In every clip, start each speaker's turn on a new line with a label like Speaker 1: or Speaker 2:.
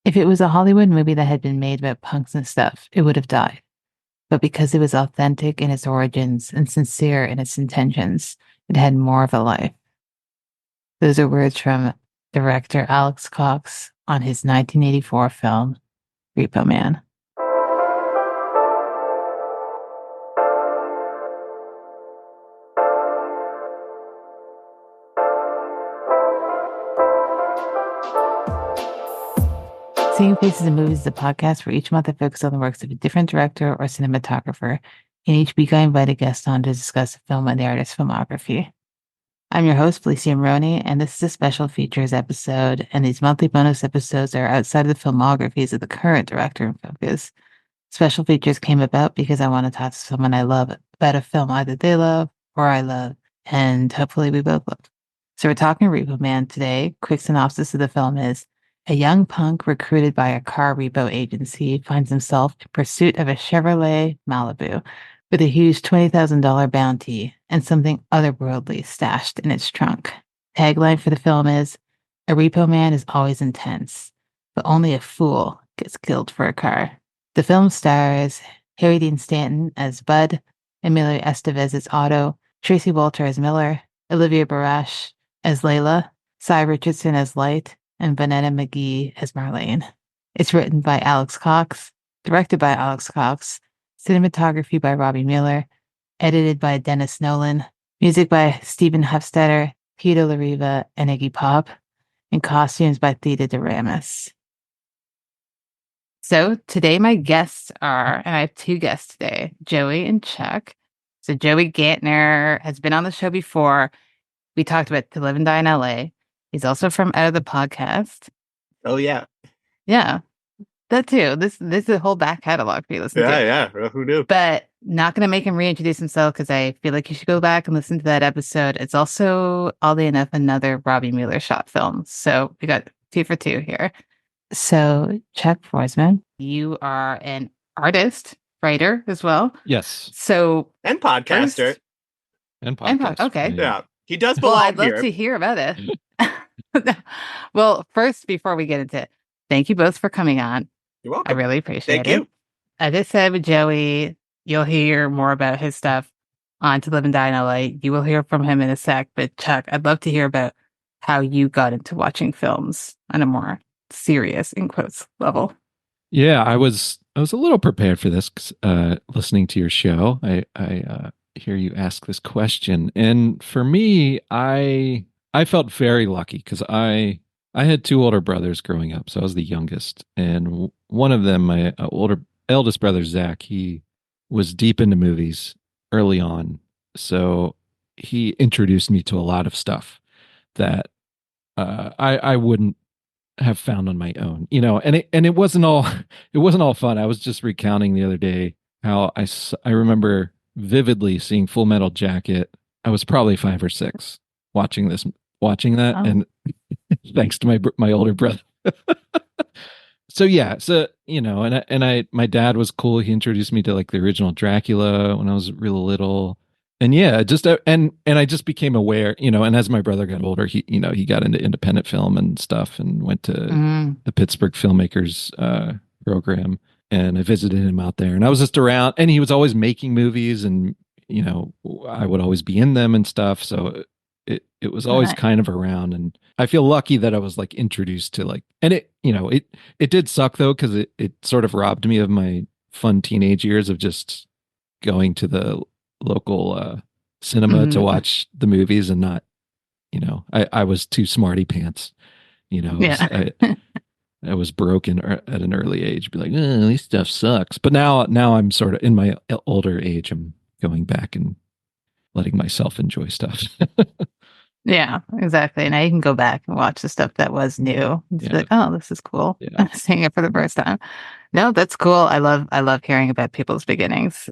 Speaker 1: If it was a Hollywood movie that had been made about punks and stuff, it would have died. But because it was authentic in its origins and sincere in its intentions, it had more of a life. Those are words from director Alex Cox on his 1984 film, Repo Man. Seeing Faces in Movies is a podcast where each month I focus on the works of a different director or cinematographer, and each week I invite a guest on to discuss a film and the artist's filmography. I'm your host, Felicia, and this is a special features episode, and these monthly bonus episodes are outside of the filmographies of the current director in focus. Special features came about because I want to talk to someone I love about a film either they love or I love, and hopefully we both love. So we're talking Repo Man today. Quick synopsis of the film is: a young punk recruited by a car repo agency finds himself in pursuit of a Chevrolet Malibu with a huge $20,000 bounty and something otherworldly stashed in its trunk. Tagline for the film is, a repo man is always intense, but only a fool gets killed for a car. The film stars Harry Dean Stanton as Bud, Emilio Estevez as Otto, Tracy Walter as Miller, Olivia Barash as Layla, Cy Richardson as Light, and Vanetta McGee as Marlene. It's written by Alex Cox, directed by Alex Cox, cinematography by Robbie Mueller, edited by Dennis Nolan, music by Stephen Hofstetter, Peter Lariva, and Iggy Pop, and costumes by Theda Doramus. So today my guests are, and I have two guests today, Joey and Chuck. So Joey Gantner has been on the show before. We talked about To Live and Die in LA. He's also from Out of the Podcast.
Speaker 2: Oh, yeah.
Speaker 1: Yeah, that too. This is a whole back catalog for you to listen to.
Speaker 2: Yeah. Who knew?
Speaker 1: But not going to make him reintroduce himself because I feel like you should go back and listen to that episode. It's also, oddly enough, another Robbie Mueller shot film. So we got 2 for 2 here. So Chuck Forsman, you are an artist, writer as well.
Speaker 3: Yes.
Speaker 1: So
Speaker 2: and podcaster.
Speaker 3: And podcast.
Speaker 1: Okay.
Speaker 2: Yeah. He does belong
Speaker 1: Well, I'd
Speaker 2: here.
Speaker 1: love to hear about it. Well, first, before we get into it, thank you both for coming on.
Speaker 2: You're welcome.
Speaker 1: I really appreciate it.
Speaker 2: Thank you.
Speaker 1: As I said with Joey, you'll hear more about his stuff on To Live and Die in LA. You will hear from him in a sec. But Chuck, I'd love to hear about how you got into watching films on a more serious, in quotes, level.
Speaker 3: Yeah, I was a little prepared for this, listening to your show. I hear you ask this question, and for me, I felt very lucky because I had 2 older brothers growing up, so I was the youngest, and one of them, my eldest brother Zach, he was deep into movies early on, so he introduced me to a lot of stuff that I wouldn't have found on my own, and it wasn't all fun. I was just recounting the other day how I remember vividly seeing Full Metal Jacket. I was probably 5 or 6 watching that,
Speaker 1: Oh.
Speaker 3: and thanks to my older brother. So my dad was cool. He introduced me to like the original Dracula when I was real little. And yeah, just and I just became aware, and as my brother got older, he got into independent film and stuff and went to the Pittsburgh Filmmakers program, and I visited him out there, and I was just around, and he was always making movies, and I would always be in them and stuff. So it was always kind of around, and I feel lucky that I was like introduced to like, and it did suck though, because it sort of robbed me of my fun teenage years of just going to the local cinema to watch the movies and not, I was too smarty pants,
Speaker 1: Yeah.
Speaker 3: I was broken at an early age, be like, this stuff sucks. But now I'm sort of in my older age, I'm going back and letting myself enjoy stuff.
Speaker 1: Yeah, exactly. Now you can go back and watch the stuff that was new. It's like, oh, this is cool.
Speaker 3: Yeah.
Speaker 1: Seeing it for the first time. No, that's cool. I love hearing about people's beginnings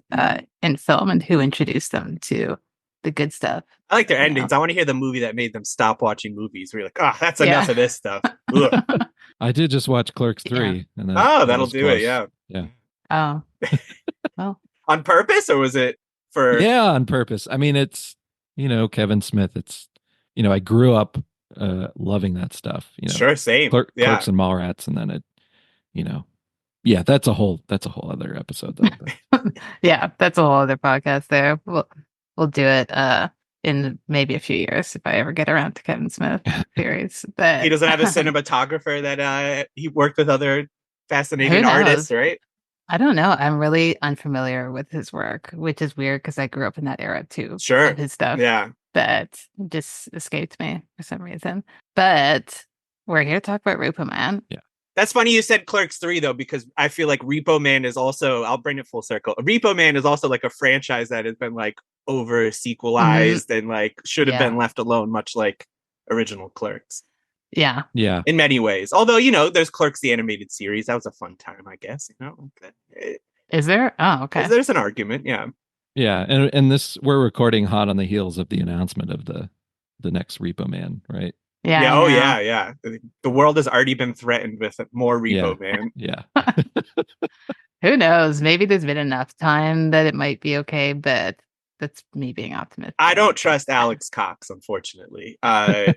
Speaker 1: in film and who introduced them to the good stuff.
Speaker 2: I like their endings. I want to hear the movie that made them stop watching movies. Where you're like, that's enough of this stuff.
Speaker 3: I did just watch Clerks 3.
Speaker 2: And that'll do
Speaker 3: close.
Speaker 2: It. Yeah.
Speaker 3: Yeah.
Speaker 1: Oh, well.
Speaker 2: On purpose, or was it for?
Speaker 3: Yeah, on purpose. I mean, it's Kevin Smith. It's I grew up loving that stuff.
Speaker 2: Sure, same.
Speaker 3: Clerks and Mallrats, and then you know, yeah, that's a whole other episode though. But.
Speaker 1: Yeah, that's a whole other podcast there. We'll do it in maybe a few years if I ever get around to Kevin Smith theories. But
Speaker 2: He doesn't have a cinematographer that he worked with other fascinating
Speaker 1: Who knows?
Speaker 2: artists, right?
Speaker 1: I don't know. I'm really unfamiliar with his work, which is weird because I grew up in that era too.
Speaker 2: Sure.
Speaker 1: Of his stuff.
Speaker 2: Yeah.
Speaker 1: But it just escaped me for some reason. But we're here to talk about Repo Man.
Speaker 3: Yeah.
Speaker 2: That's funny you said Clerks 3, though, because I feel like Repo Man is also, I'll bring it full circle. Repo Man is also like a franchise that has been like over sequelized and like should have been left alone, much like original Clerks.
Speaker 1: Yeah.
Speaker 3: Yeah.
Speaker 2: In many ways. Although, you know, there's Clerks, the animated series. That was a fun time, I guess. You know,
Speaker 1: Is there? Oh, okay.
Speaker 2: There's an argument. Yeah.
Speaker 3: Yeah. And this, we're recording hot on the heels of the announcement of the next Repo Man, right?
Speaker 1: Yeah.
Speaker 2: Yeah. Oh, yeah. Yeah. The world has already been threatened with more Repo Man.
Speaker 3: Yeah.
Speaker 1: Who knows? Maybe there's been enough time that it might be okay, but that's me being optimistic.
Speaker 2: I don't trust Alex Cox, unfortunately.
Speaker 1: No?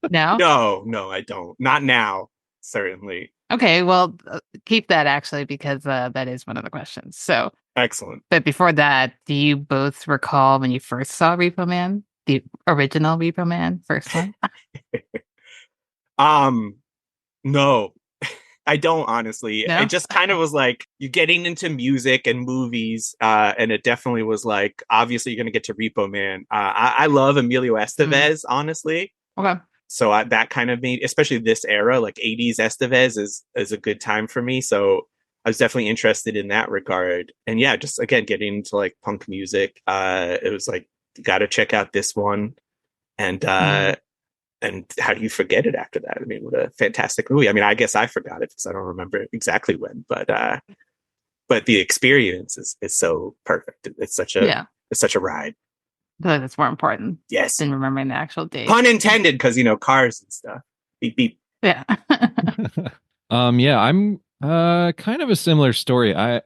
Speaker 2: No, I don't. Not now, certainly.
Speaker 1: Okay, well, keep that actually, because that is one of the questions. So
Speaker 2: excellent.
Speaker 1: But before that, do you both recall when you first saw Repo Man? The original Repo Man, first one?
Speaker 2: No, I don't, honestly.
Speaker 1: No?
Speaker 2: It just kind of was like you're getting into music and movies, and it definitely was like, obviously you're going to get to Repo Man. I love Emilio Estevez, honestly.
Speaker 1: Okay.
Speaker 2: So that kind of made, especially this era, like 80s Estevez is a good time for me. So I was definitely interested in that regard. And yeah, just again, getting into like punk music, it was like, got to check out this one. And how do you forget it after that? I mean, what a fantastic movie. I mean, I guess I forgot it because I don't remember exactly when, but the experience is so perfect. It's such a ride.
Speaker 1: But that's more important.
Speaker 2: Yes.
Speaker 1: Than remembering the actual date.
Speaker 2: Pun intended, because, you know, cars and stuff. Beep, beep.
Speaker 1: Yeah.
Speaker 3: Yeah, I'm kind of a similar story. I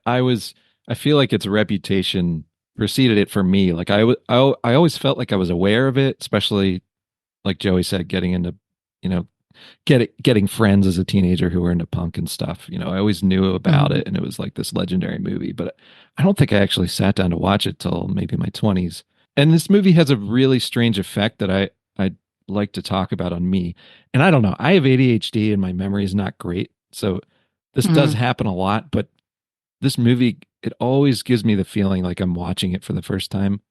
Speaker 3: feel like its reputation preceded it for me. Like I always felt like I was aware of it, especially like Joey said, getting into, you know, getting friends as a teenager who were into punk and stuff. You know, I always knew about it, and it was like this legendary movie, but I don't think I actually sat down to watch it till maybe my 20s. And this movie has a really strange effect that I'd like to talk about on me. And I don't know, I have ADHD and my memory is not great. So this does happen a lot, but this movie, it always gives me the feeling like I'm watching it for the first time.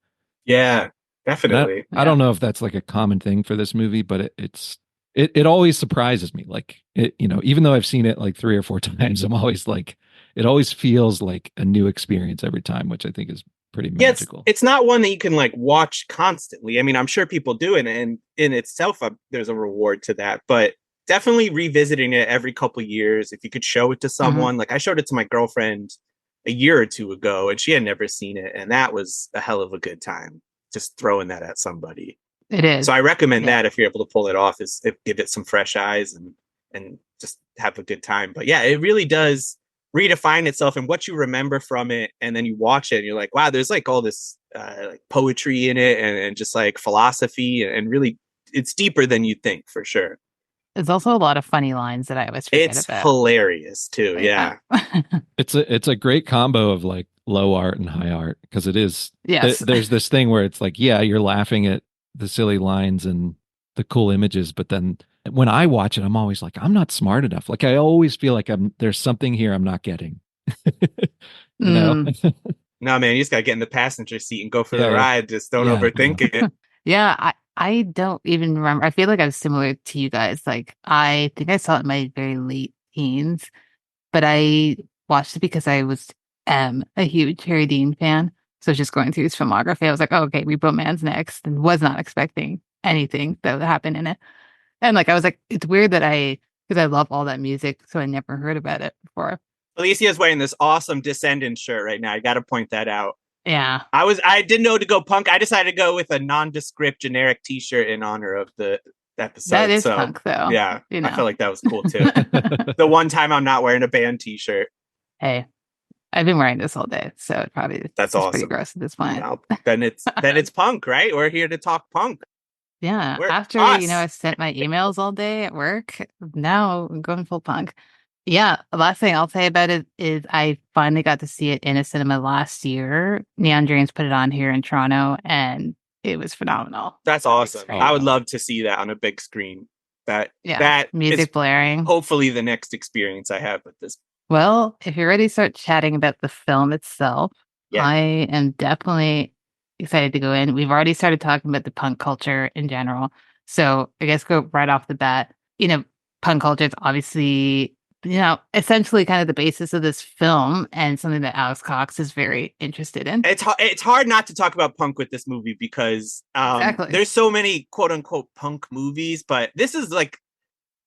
Speaker 2: Yeah, definitely.
Speaker 3: I don't know if that's like a common thing for this movie, but it always surprises me. Like it, you know, even though I've seen it like 3 or 4 times, I'm always like, it always feels like a new experience every time, which I think is pretty magical.
Speaker 2: It's not one that you can like watch constantly. I mean, I'm sure people do it, and in itself, there's a reward to that. But definitely revisiting it every couple of years, if you could show it to someone. Like I showed it to my girlfriend a year or two ago, and she had never seen it, and that was a hell of a good time. Just throwing that at somebody.
Speaker 1: It is.
Speaker 2: So I recommend that if you're able to pull it off, is give it some fresh eyes and just have a good time. But yeah, it really does redefine itself and what you remember from it, and then you watch it and you're like, wow, there's like all this like poetry in it and just like philosophy, and really it's deeper than you think, for sure.
Speaker 1: There's also a lot of funny lines that I always forget
Speaker 2: it's
Speaker 1: about.
Speaker 2: Hilarious too. Yeah.
Speaker 3: It's a great combo of like low art and high art, because it is.
Speaker 1: Yes.
Speaker 3: There's this thing where it's like, yeah, you're laughing at the silly lines and the cool images, but then when I watch it, I'm always like, I'm not smart enough. Like I always feel like there's something here I'm not getting. You know?
Speaker 2: No, man, you just gotta get in the passenger seat and go for the ride. Just don't overthink it.
Speaker 1: Yeah, I don't even remember. I feel like I was similar to you guys. Like I think I saw it in my very late teens, but I watched it because I was a huge Harry Dean fan. So just going through his filmography, I was like, oh, okay, Repo Man's next, and was not expecting anything that would happen in it. And like I was like, it's weird that because I love all that music, so I never heard about it before.
Speaker 2: Felicia's wearing this awesome Descendants shirt right now. I got to point that out.
Speaker 1: Yeah.
Speaker 2: I didn't know to go punk. I decided to go with a nondescript generic t-shirt in honor of the episode.
Speaker 1: That is punk, though.
Speaker 2: Yeah.
Speaker 1: You know.
Speaker 2: I felt like that was cool too. The one time I'm not wearing a band t-shirt.
Speaker 1: Hey, I've been wearing this all day, so it probably
Speaker 2: that's awesome.
Speaker 1: Pretty gross at this point.
Speaker 2: Well, then it's punk, right? We're here to talk punk.
Speaker 1: Yeah. After I sent my emails all day at work, now I'm going full punk. Yeah, the last thing I'll say about it is I finally got to see it in a cinema last year. Neon Dreams put it on here in Toronto, and it was phenomenal.
Speaker 2: That's awesome.
Speaker 3: Oh,
Speaker 2: I would
Speaker 3: wow.
Speaker 2: love to see that on a big screen. That
Speaker 1: Yeah,
Speaker 2: that is
Speaker 1: music blaring.
Speaker 2: hopefully the next experience I have with this.
Speaker 1: Well, if you're ready to start chatting about the film itself,
Speaker 2: Yeah.
Speaker 1: I am definitely excited to go in. We've already started talking about the punk culture in general. So I guess go right off the bat. Punk culture is obviously, essentially kind of the basis of this film and something that Alex Cox is very interested in.
Speaker 2: It's hard not to talk about punk with this movie because
Speaker 1: Exactly.
Speaker 2: there's so many quote unquote punk movies, but this is like,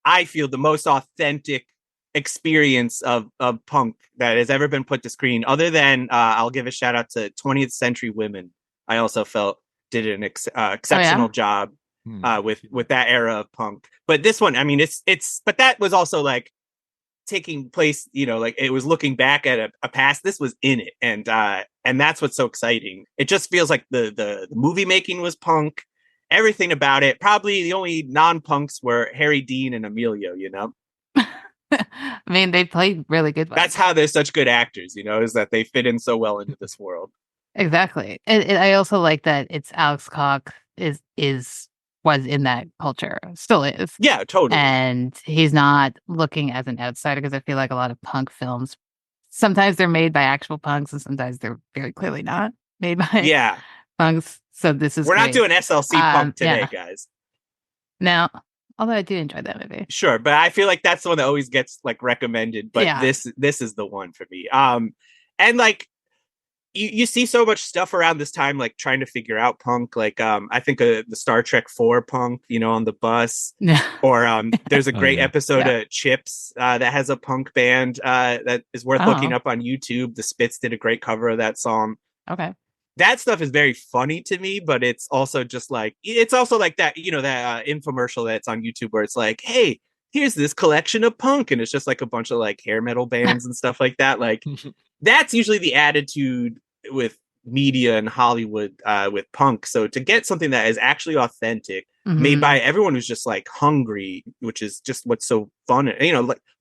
Speaker 2: I feel, the most authentic experience of punk that has ever been put to screen, other than I'll give a shout out to 20th Century Women. I also felt did an exceptional job with that era of punk. But this one, I mean, but that was also like taking place, like it was looking back at a past. This was in it, and that's what's so exciting. It just feels like the movie making was punk. Everything about it. Probably the only non-punks were Harry Dean and Emilio,
Speaker 1: I mean, they played really good ones.
Speaker 2: That's how they're such good actors, is that they fit in so well into this world.
Speaker 1: Exactly. And I also like that it's Alex Cox was in that culture, still is.
Speaker 2: Yeah, totally.
Speaker 1: And he's not looking as an outsider, because I feel like a lot of punk films, sometimes they're made by actual punks and sometimes they're very clearly not made by punks. So this is
Speaker 2: We're
Speaker 1: great.
Speaker 2: not doing SLC punk today, guys.
Speaker 1: No, although I do enjoy that movie.
Speaker 2: Sure, but I feel like that's the one that always gets like recommended. But this is the one for me. And like you see so much stuff around this time, like trying to figure out punk. Like I think the Star Trek 4 punk, on the bus. Or there's a great episode of Chips that has a punk band that is worth looking up on YouTube. The Spits did a great cover of that song.
Speaker 1: Okay.
Speaker 2: That stuff is very funny to me, but it's also just like, it's also like that, that infomercial that's on YouTube where it's like, hey, here's this collection of punk. And it's just like a bunch of like hair metal bands and stuff like that. Like that's usually the attitude with media and Hollywood with punk. So to get something that is actually authentic, made by everyone who's just like hungry, which is just what's so fun.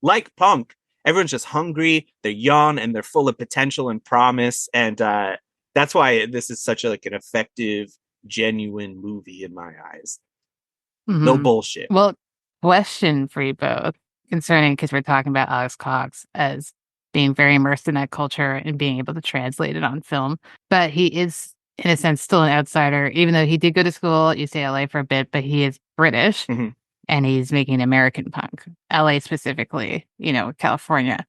Speaker 2: Like punk, everyone's just hungry. They're young and they're full of potential and promise. And, that's why this is such an effective, genuine movie in my eyes. No bullshit.
Speaker 1: Well, question for you both concerning, because we're talking about Alex Cox as being very immersed in that culture and being able to translate it on film. But he is, in a sense, still an outsider, even though he did go to school at UCLA for a bit, but he is British and he's making American punk, LA specifically, California.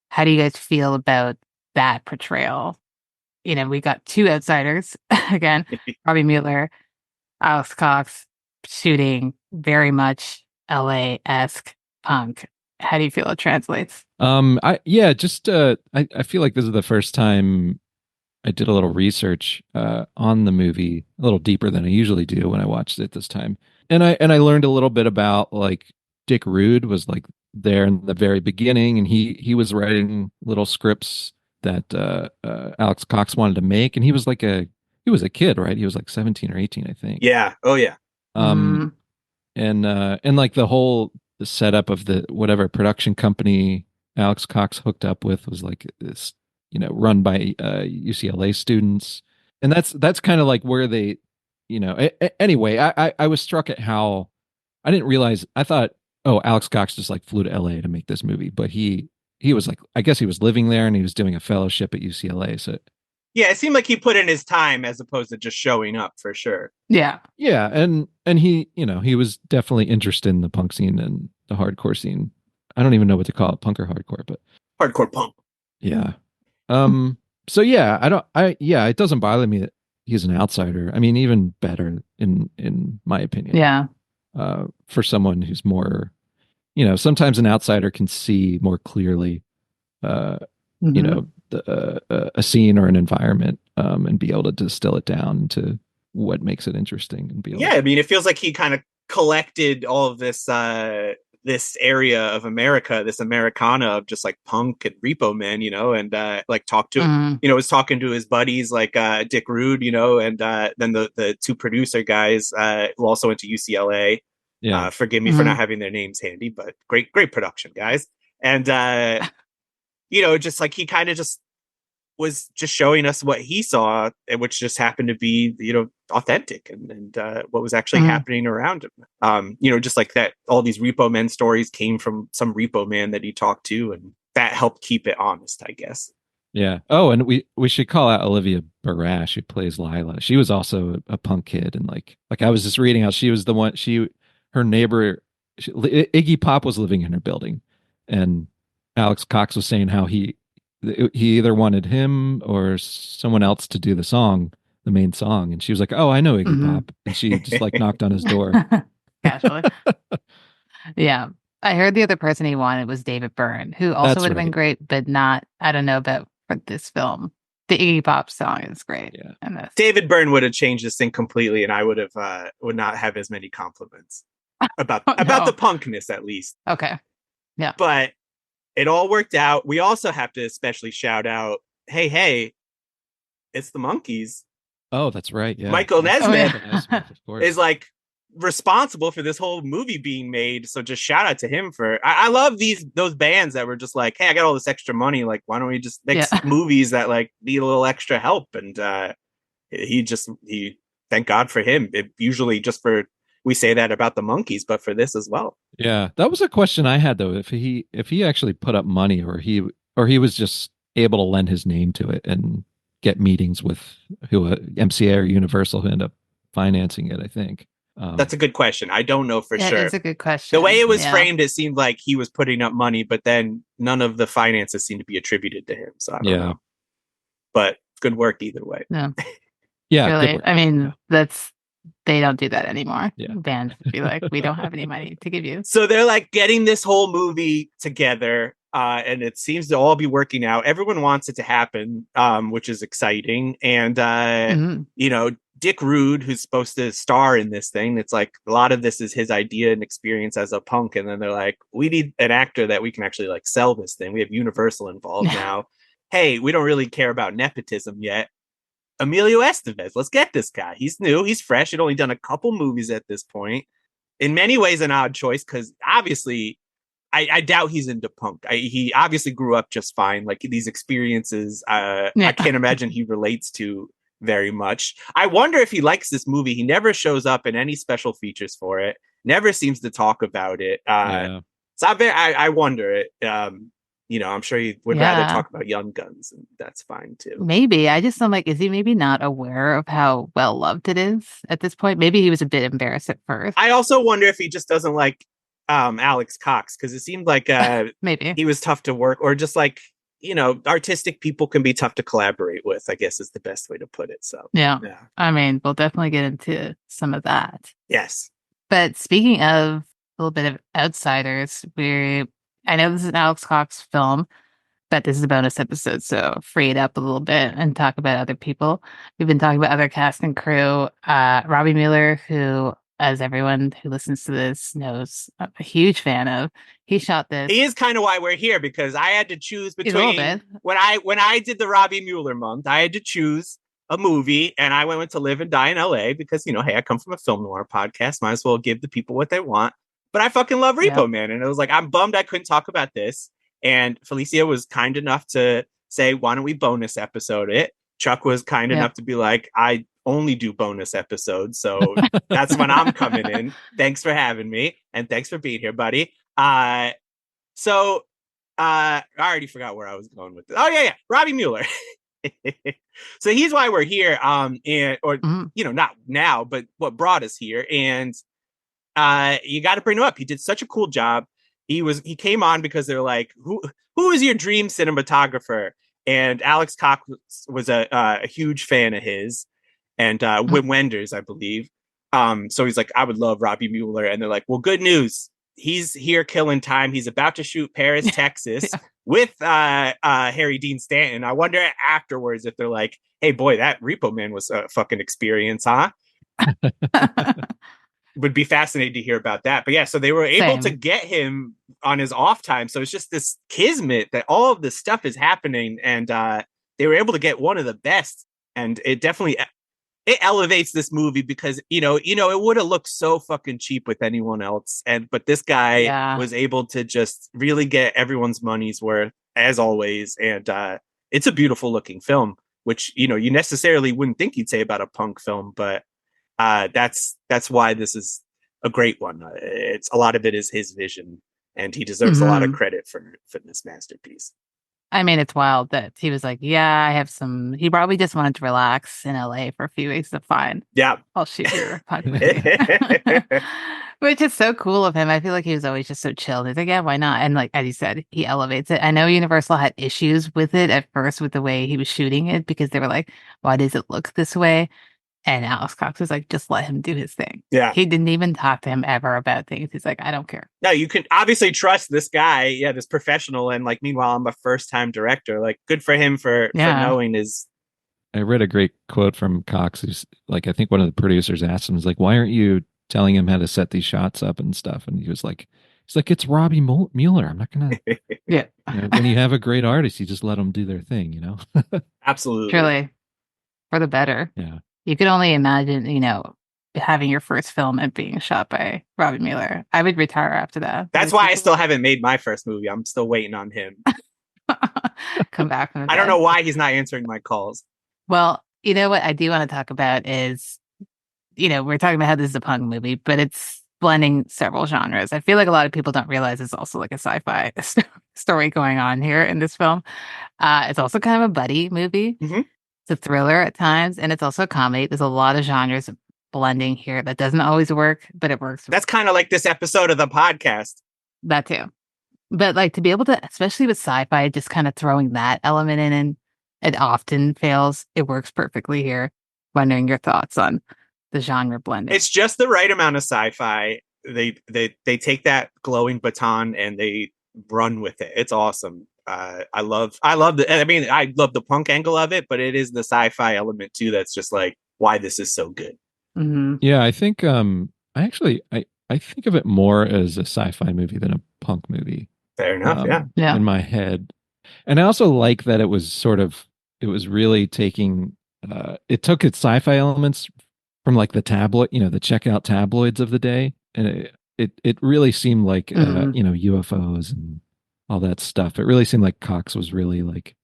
Speaker 1: How do you guys feel about that portrayal? We got two outsiders again, Robbie Mueller, Alex Cox, shooting very much LA-esque punk. How do you feel it translates?
Speaker 3: I feel like this is the first time I did a little research on the movie, a little deeper than I usually do when I watched it this time. And I learned a little bit about like Dick Rude was like there in the very beginning, and he was writing little scripts that Alex Cox wanted to make, and he was a kid, right? He was like 17 or 18, I think.
Speaker 2: Yeah. Oh yeah.
Speaker 3: And like the setup of the whatever production company Alex Cox hooked up with was like this, run by UCLA students, and that's kind of like where they, anyway, I was struck at how I didn't realize. I thought, oh, Alex Cox just like flew to LA to make this movie, but he was like, I guess he was living there and he was doing a fellowship at UCLA. So
Speaker 2: yeah, it seemed like he put in his time as opposed to just showing up, for sure.
Speaker 1: Yeah.
Speaker 3: Yeah. And he, he was definitely interested in the punk scene and the hardcore scene. I don't even know what to call it, punk or hardcore, but
Speaker 2: hardcore punk.
Speaker 3: Yeah. So yeah, it doesn't bother me that he's an outsider. I mean, even better in my opinion.
Speaker 1: Yeah.
Speaker 3: For someone who's more, sometimes an outsider can see more clearly, a scene or an environment, and be able to distill it down to what makes it interesting and be able
Speaker 2: I mean, it feels like he kind of collected all of this this area of America, this Americana of just like punk and Repo Man, and like talked to was talking to his buddies like Dick Rude, and then the two producer guys who also went to UCLA.
Speaker 3: Yeah.
Speaker 2: Forgive me for not having their names handy, but great production guys. And, just like he kind of just was just showing us what he saw, which just happened to be, authentic and what was actually happening around him. Just like that, all these Repo Man stories came from some Repo Man that he talked to, and that helped keep it honest, I guess.
Speaker 3: Yeah. Oh, and we should call out Olivia Barash, who plays Lila. She was also a punk kid, and like I was just reading how she was the one. Her neighbor, Iggy Pop, was living in her building, and Alex Cox was saying how he either wanted him or someone else to do the main song, and she was like, "Oh, I know Iggy Pop," and she just like knocked on his door
Speaker 1: casually. Yeah. I heard the other person he wanted was David Byrne, who also would have been great, but not, I don't know about for this film. The Iggy Pop song is great.
Speaker 3: Yeah.
Speaker 2: David Byrne would have changed this thing completely, and I would not have as many compliments about the punkness, at least.
Speaker 1: Okay. Yeah.
Speaker 2: But it all worked out. We also have to especially shout out, hey, it's the Monkees.
Speaker 3: Oh, that's right. Yeah.
Speaker 2: Michael Nesmith
Speaker 3: of course.
Speaker 2: is like responsible for this whole movie being made. So just shout out to him for. I love those bands that were just like, hey, I got all this extra money. Like, why don't we just make movies that like need a little extra help? And he thank God for him. It usually we say that about the Monkees, but for this as well.
Speaker 3: Yeah, that was a question I had though. If he actually put up money, or he was just able to lend his name to it and get meetings with MCA or Universal, who end up financing it. I think
Speaker 2: that's a good question. I don't know for sure.
Speaker 1: It's a good question.
Speaker 2: The way it was framed, it seemed like he was putting up money, but then none of the finances seemed to be attributed to him. So I don't know. But good work either way.
Speaker 1: Yeah.
Speaker 3: Yeah.
Speaker 1: Really. I mean, they don't do that anymore. Yeah. Bands be like, we don't have any money to give you.
Speaker 2: So they're like getting this whole movie together, and it seems to all be working out. Everyone wants it to happen, which is exciting. And Dick Rude, who's supposed to star in this thing, it's like a lot of this is his idea and experience as a punk. And then they're like, we need an actor that we can actually like sell this thing. We have Universal involved now. Hey, we don't really care about nepotism yet. Emilio Estevez, let's get this guy. He's new, he's fresh. He'd only done a couple movies at this point. In many ways, an odd choice, because obviously, I doubt he's into punk. He obviously grew up just fine. Like these experiences, I can't imagine he relates to very much. I wonder if he likes this movie. He never shows up in any special features for it. Never seems to talk about it. So I wonder it. I'm sure he would rather talk about Young Guns, and that's fine too.
Speaker 1: Maybe. I just am like, is he maybe not aware of how well loved it is at this point? Maybe he was a bit embarrassed at first.
Speaker 2: I also wonder if he just doesn't like Alex Cox, because it seemed like
Speaker 1: maybe
Speaker 2: he was tough to work, or just like, artistic people can be tough to collaborate with, I guess is the best way to put it. So
Speaker 1: yeah. I mean, we'll definitely get into some of that.
Speaker 2: Yes.
Speaker 1: But speaking of a little bit of outsiders, I know this is an Alex Cox film, but this is a bonus episode, so free it up a little bit and talk about other people. We've been talking about other cast and crew. Robbie Mueller, who, as everyone who listens to this knows, I'm a huge fan of. He shot this.
Speaker 2: He is kind of why we're here, because I had to choose between when I did the Robbie Mueller month, I had to choose a movie, and I went to Live and Die in LA because, hey, I come from a film noir podcast. Might as well give the people what they want. But I fucking love Repo Man. And it was like, I'm bummed I couldn't talk about this. And Felicia was kind enough to say, why don't we bonus episode it? Chuck was kind enough to be like, I only do bonus episodes. So that's when I'm coming in. Thanks for having me. And thanks for being here, buddy. So I already forgot where I was going with this. Oh, yeah. Robbie Mueller. So he's why we're here. Not now, but what brought us here. And you got to bring him up. He did such a cool job. He came on because they're like, who is your dream cinematographer? And Alex Cox was a huge fan of his, and Wim Wenders, I believe. So he's like, I would love Robbie Mueller. And they're like, well, good news. He's here killing time. He's about to shoot Paris, Texas with Harry Dean Stanton. I wonder afterwards if they're like, hey, boy, that Repo Man was a fucking experience, huh? Would be fascinated to hear about that. But yeah, so they were able to get him on his off time. So it's just this kismet that all of this stuff is happening, and they were able to get one of the best. And it definitely it elevates this movie because it would have looked so fucking cheap with anyone else, but this guy was able to just really get everyone's money's worth as always, and it's a beautiful looking film, which you necessarily wouldn't think you'd say about a punk film, but that's why this is a great one. It's a lot of it is his vision, and he deserves a lot of credit for this masterpiece.
Speaker 1: I mean, it's wild that he was like, yeah, I have some. He probably just wanted to relax in LA for a few weeks. That's fine.
Speaker 2: Yeah.
Speaker 1: I'll shoot your podcast. Which is so cool of him. I feel like he was always just so chill. He's like, yeah, why not? And like, as you said, he elevates it. I know Universal had issues with it at first with the way he was shooting it because they were like, why does it look this way? And Alex Cox was like, just let him do his thing.
Speaker 2: Yeah.
Speaker 1: He didn't even talk to him ever about things. He's like, I don't care.
Speaker 2: No, you can obviously trust this guy. Yeah, this professional. And like, meanwhile, I'm a first-time director. Like, good for him for knowing his...
Speaker 3: I read a great quote from Cox, who's like, I think one of the producers asked him, like, why aren't you telling him how to set these shots up and stuff? And he was like, it's Robbie Mueller. I'm not going to...
Speaker 1: Yeah.
Speaker 3: When you have a great artist, you just let them do their thing,
Speaker 2: Absolutely.
Speaker 1: Truly. For the better.
Speaker 3: Yeah.
Speaker 1: You could only imagine, having your first film and being shot by Robbie Mueller. I would retire after that.
Speaker 2: That's why I still haven't made my first movie. I'm still waiting on him.
Speaker 1: Come back from the
Speaker 2: I don't know why he's not answering my calls.
Speaker 1: Well, you know what I do want to talk about is, we're talking about how this is a punk movie, but it's blending several genres. I feel like a lot of people don't realize it's also like a sci-fi story going on here in this film. It's also kind of a buddy movie.
Speaker 2: Mm-hmm.
Speaker 1: It's a thriller at times, and it's also a comedy. There's a lot of genres blending here that doesn't always work, but it works.
Speaker 2: That's kind of like this episode of the podcast.
Speaker 1: That too. But like to be able to, especially with sci-fi, just kind of throwing that element in, and it often fails. It works perfectly here. Wondering your thoughts on the genre blending.
Speaker 2: It's just the right amount of sci-fi. They take that glowing baton and they run with it. It's awesome. I love the punk angle of it, but it is the sci-fi element too that's just like why this is so good.
Speaker 1: Mm-hmm.
Speaker 3: Yeah, I think I think of it more as a sci-fi movie than a punk movie.
Speaker 2: Fair enough.
Speaker 1: Yeah.
Speaker 3: In my head. And I also like that it was really taking it took its sci-fi elements from like the tabloid, the checkout tabloids of the day, and it really seemed like UFOs and all that stuff. It really seemed like Cox was really like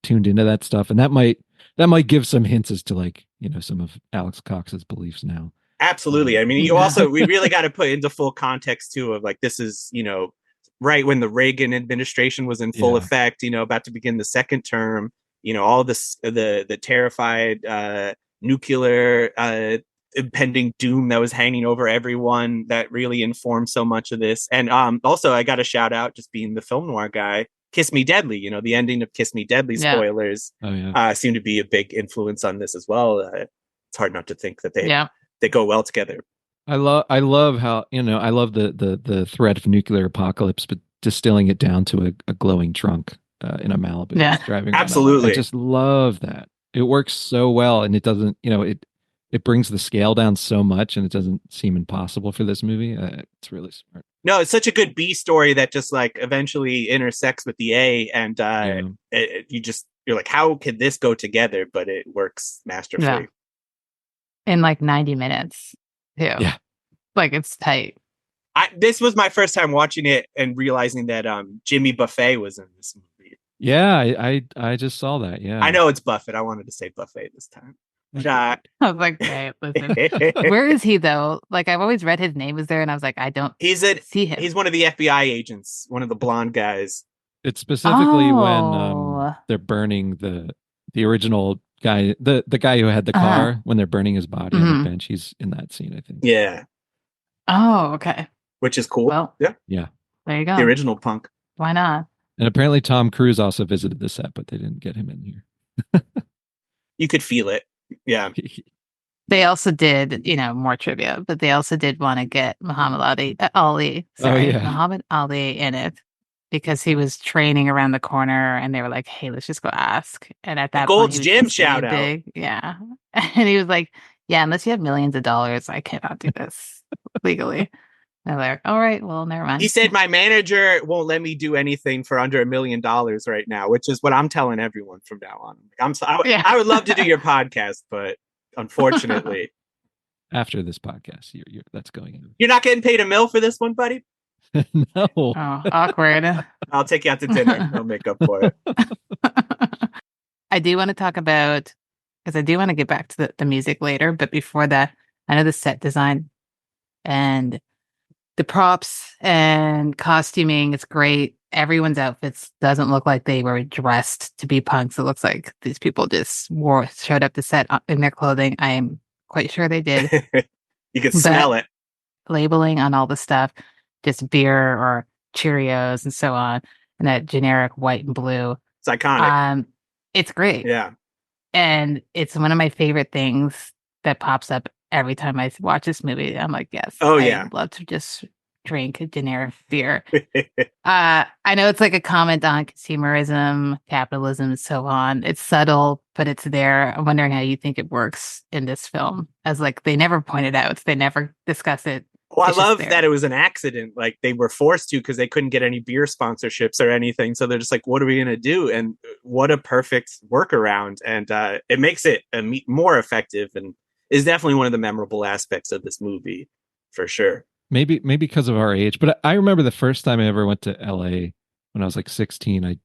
Speaker 3: tuned into that stuff, and that might give some hints as to like some of Alex Cox's beliefs now.
Speaker 2: Absolutely. I mean, we really got to put into full context too of like this is right when the Reagan administration was in full effect, about to begin the second term. All this the terrified nuclear impending doom that was hanging over everyone that really informed so much of this. And also I got a shout out, just being the film noir guy, Kiss Me Deadly, the ending of Kiss Me Deadly, spoilers, seem to be a big influence on this as well. It's hard not to think that they go well together.
Speaker 3: I love how, I love the threat of nuclear apocalypse, but distilling it down to a glowing trunk in a Malibu driving around.
Speaker 2: Absolutely.
Speaker 3: I just love that. It works so well, and it doesn't, it brings the scale down so much, and it doesn't seem impossible for this movie. It's really smart.
Speaker 2: No, it's such a good B story that just like eventually intersects with the A, and you're like, how could this go together? But it works masterfully.
Speaker 1: Yeah. In like 90 minutes too.
Speaker 3: Yeah.
Speaker 1: Like it's tight.
Speaker 2: This was my first time watching it and realizing that Jimmy Buffett was in this movie.
Speaker 3: Yeah, I just saw that. Yeah.
Speaker 2: I know it's Buffett. I wanted to say Buffet this time.
Speaker 1: I was like, hey, listen. Where is he though? Like I've always read his name was there, and I was like, I don't see him.
Speaker 2: He's one of the FBI agents, one of the blonde guys.
Speaker 3: It's specifically when they're burning the original guy, the guy who had the car, when they're burning his body on the bench. He's in that scene, I think.
Speaker 2: Yeah.
Speaker 1: Oh, okay.
Speaker 2: Which is cool.
Speaker 1: Well,
Speaker 3: yeah.
Speaker 1: There you go.
Speaker 2: The original punk.
Speaker 1: Why not?
Speaker 3: And apparently Tom Cruise also visited the set, but they didn't get him in here.
Speaker 2: You could feel it. Yeah.
Speaker 1: They also did, more trivia, but they also did want to get Muhammad Ali in it because he was training around the corner, and they were like, "Hey, let's just go ask." And at that
Speaker 2: Gold's
Speaker 1: point,
Speaker 2: Gym shout out.
Speaker 1: Yeah, and he was like, "Yeah, unless you have millions of dollars, I cannot do this legally." And they're like, "All right, well, never mind."
Speaker 2: He said, "My manager won't let me do anything for under $1 million right now," which is what I'm telling everyone from now on. I would love to do your podcast, but unfortunately.
Speaker 3: After this podcast, that's going in.
Speaker 2: You're not getting paid $1 million for this one, buddy?
Speaker 3: No.
Speaker 1: Oh, awkward.
Speaker 2: I'll take you out to dinner. I'll make up for it.
Speaker 1: I do want to talk about, because I do want to get back to the music later, but before that, I know the set design and the props and costuming, it's great. Everyone's outfits doesn't look like they were dressed to be punks. It looks like these people just showed up to set in their clothing. I am quite sure they did.
Speaker 2: You can smell it.
Speaker 1: Labeling on all the stuff, just beer or Cheerios and so on, and that generic white and blue.
Speaker 2: It's iconic.
Speaker 1: It's great.
Speaker 2: Yeah.
Speaker 1: And it's one of my favorite things that pops up every time I watch this movie. I'm like, yes.
Speaker 2: Oh, yeah.
Speaker 1: I'd love to just drink a generic beer. I know it's like a comment on consumerism, capitalism, and so on. It's subtle, but it's there. I'm wondering how you think it works in this film. As like, they never point it out. They never discuss it.
Speaker 2: Well, I love that it was an accident. Like they were forced to because they couldn't get any beer sponsorships or anything. So they're just like, what are we going to do? And what a perfect workaround. And it makes it more effective and is definitely one of the memorable aspects of this movie for sure.
Speaker 3: Maybe because of our age. But I remember the first time I ever went to LA when I was like 16.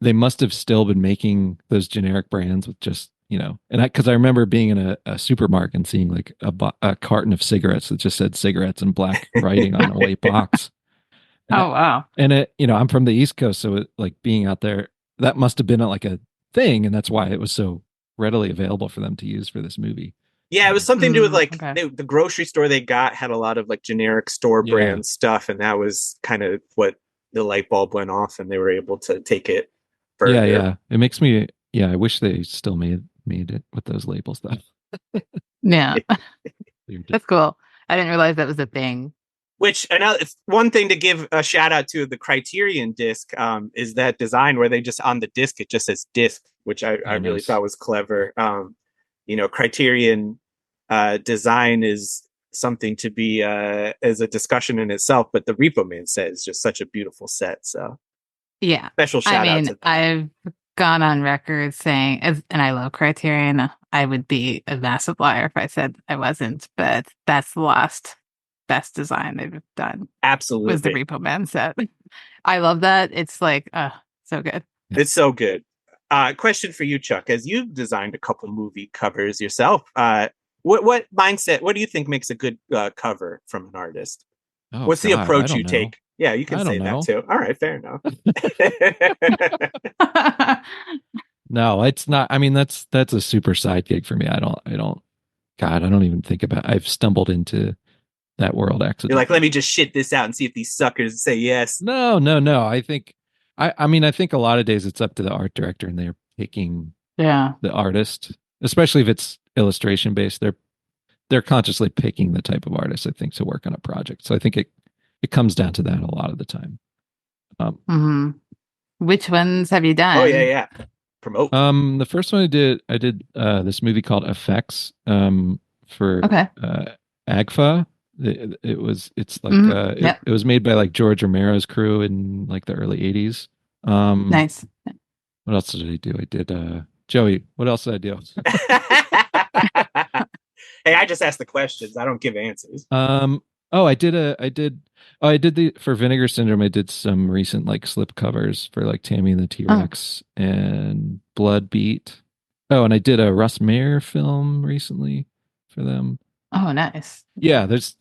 Speaker 3: They must have still been making those generic brands with just, and because I remember being in a supermarket and seeing like a carton of cigarettes that just said cigarettes in black writing on a white box.
Speaker 1: Wow.
Speaker 3: And I'm from the East Coast. So like being out there, that must have been like a thing. And that's why it was so readily available for them to use for this movie.
Speaker 2: Yeah, it was something to do with like the grocery store they got had a lot of like generic store brand stuff. And that was kind of what the light bulb went off and they were able to take it further.
Speaker 3: Yeah. It makes me, I wish they still made it with those labels though.
Speaker 1: Yeah. That's cool. I didn't realize that was a thing.
Speaker 2: Which I know it's one thing to give a shout out to the Criterion disc is that design where they just on the disc, it just says disc, which I really thought was clever. Criterion design is something to be as a discussion in itself, but the Repo Man set is just such a beautiful set. So
Speaker 1: yeah,
Speaker 2: special shout out to that.
Speaker 1: I've gone on record saying, and I love Criterion, I would be a massive liar if I said I wasn't, but that's the last best design they've done.
Speaker 2: Absolutely.
Speaker 1: Was the Repo Man set. I love that. It's like, so good.
Speaker 2: It's so good. Question for you, Chuck, as you've designed a couple movie covers yourself, what mindset, what do you think makes a good cover from an artist? What's the approach you take? Yeah, you can say that too. All right, fair enough.
Speaker 3: No, it's not. I mean, that's a super side gig for me. I don't even think about, I've stumbled into that world accidentally.
Speaker 2: You're like, let me just shit this out and see if these suckers say yes.
Speaker 3: No. I think, I think a lot of days it's up to the art director and they're picking the artist, especially if it's illustration based. They're consciously picking the type of artist I think to work on a project. So I think it comes down to that a lot of the time.
Speaker 1: Which ones have you done?
Speaker 2: Oh yeah. Promote.
Speaker 3: The first one I did this movie called Effects for AGFA. It was made by like George Romero's crew in like the early 80s.
Speaker 1: Nice.
Speaker 3: What else did I do? I did Joey, what else did I do?
Speaker 2: Hey, I just ask the questions. I don't give answers.
Speaker 3: I did for Vinegar Syndrome. I did some recent like slip covers for like Tammy and the T-Rex and Blood Beat. Oh, and I did a Russ Meyer film recently for them.
Speaker 1: Oh, nice.
Speaker 3: Yeah, it's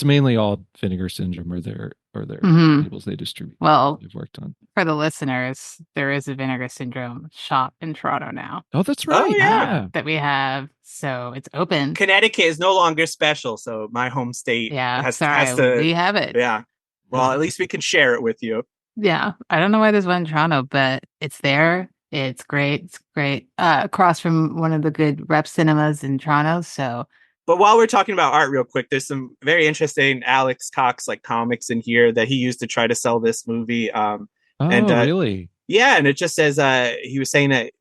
Speaker 3: mainly all Vinegar Syndrome or their labels they distribute.
Speaker 1: Well,
Speaker 3: they've worked on.
Speaker 1: For the listeners, there is a Vinegar Syndrome shop in Toronto now.
Speaker 3: Oh, that's right.
Speaker 2: Oh, yeah.
Speaker 1: That we have. So it's open.
Speaker 2: Connecticut is no longer special, so my home state has to.
Speaker 1: We have it.
Speaker 2: Yeah. Well, at least we can share it with you.
Speaker 1: Yeah. I don't know why there's one in Toronto, but it's there. It's great. It's great. Across from one of the good rep cinemas in Toronto. So.
Speaker 2: But while we're talking about art real quick, there's some very interesting Alex Cox like comics in here that he used to try to sell this movie.
Speaker 3: Really?
Speaker 2: Yeah, and it just says he was saying that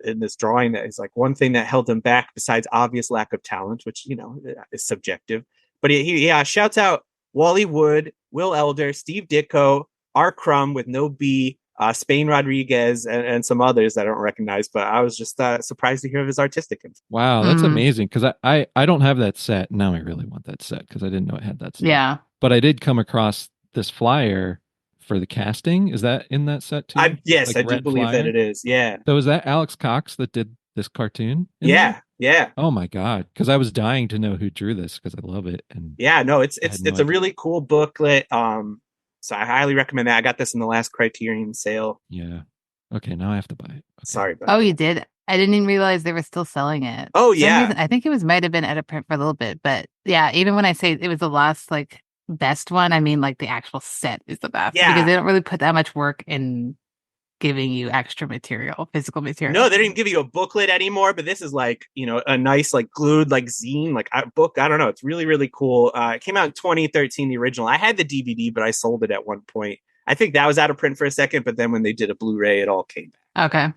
Speaker 2: in this drawing that is like one thing that held him back besides obvious lack of talent, which is subjective. But he shouts out Wally Wood, Will Elder, Steve Ditko, R. Crumb with no B, Spain Rodriguez, and some others that I don't recognize. But I was just surprised to hear of his artistic influence.
Speaker 3: Wow, that's amazing. Because I don't have that set. Now I really want that set because I didn't know it had that set.
Speaker 1: Yeah.
Speaker 3: But I did come across this flyer for the casting. Is that in that set too?
Speaker 2: Yes, I do believe that it is. Yeah.
Speaker 3: So is that Alex Cox that did this cartoon?
Speaker 2: Yeah.
Speaker 3: Oh my God. Because I was dying to know who drew this because I love it. And
Speaker 2: yeah, no, it's a really cool booklet. So I highly recommend that. I got this in the last Criterion sale.
Speaker 3: Yeah. Okay, now I have to buy it. Okay.
Speaker 2: Sorry.
Speaker 1: You did? I didn't even realize they were still selling it.
Speaker 2: Oh, yeah.
Speaker 1: Reason, I think it might have been out of print for a little bit, but yeah, even when I say it was the last like best one, I mean like the actual set is the best.
Speaker 2: Yeah.
Speaker 1: Because they don't really put that much work in giving you extra material, physical material.
Speaker 2: No, they didn't give you a booklet anymore, but this is like, a nice like glued like zine, like book. I don't know. It's really, really cool. It came out in 2013, the original. I had the DVD, but I sold it at one point. I think that was out of print for a second, but then when they did a Blu-ray, it all came back.
Speaker 1: Okay.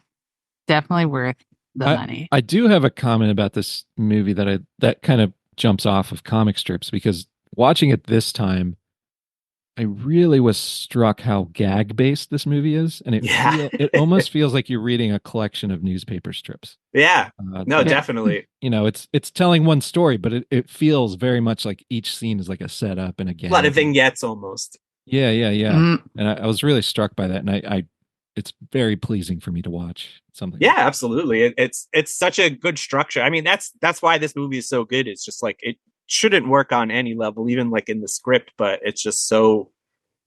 Speaker 1: Definitely worth the money.
Speaker 3: I do have a comment about this movie that kind of jumps off of comic strips, because watching it this time, I really was struck how gag-based this movie is, and it almost feels like you're reading a collection of newspaper strips.
Speaker 2: Yeah, definitely.
Speaker 3: It's telling one story, but it feels very much like each scene is like a setup and a gag.
Speaker 2: A lot of vignettes almost.
Speaker 3: Yeah.
Speaker 1: Mm-hmm.
Speaker 3: And I was really struck by that, and I it's very pleasing for me to watch something.
Speaker 2: Yeah, absolutely. It's such a good structure. I mean, that's why this movie is so good. It's just like it shouldn't work on any level, even like in the script, but it's just so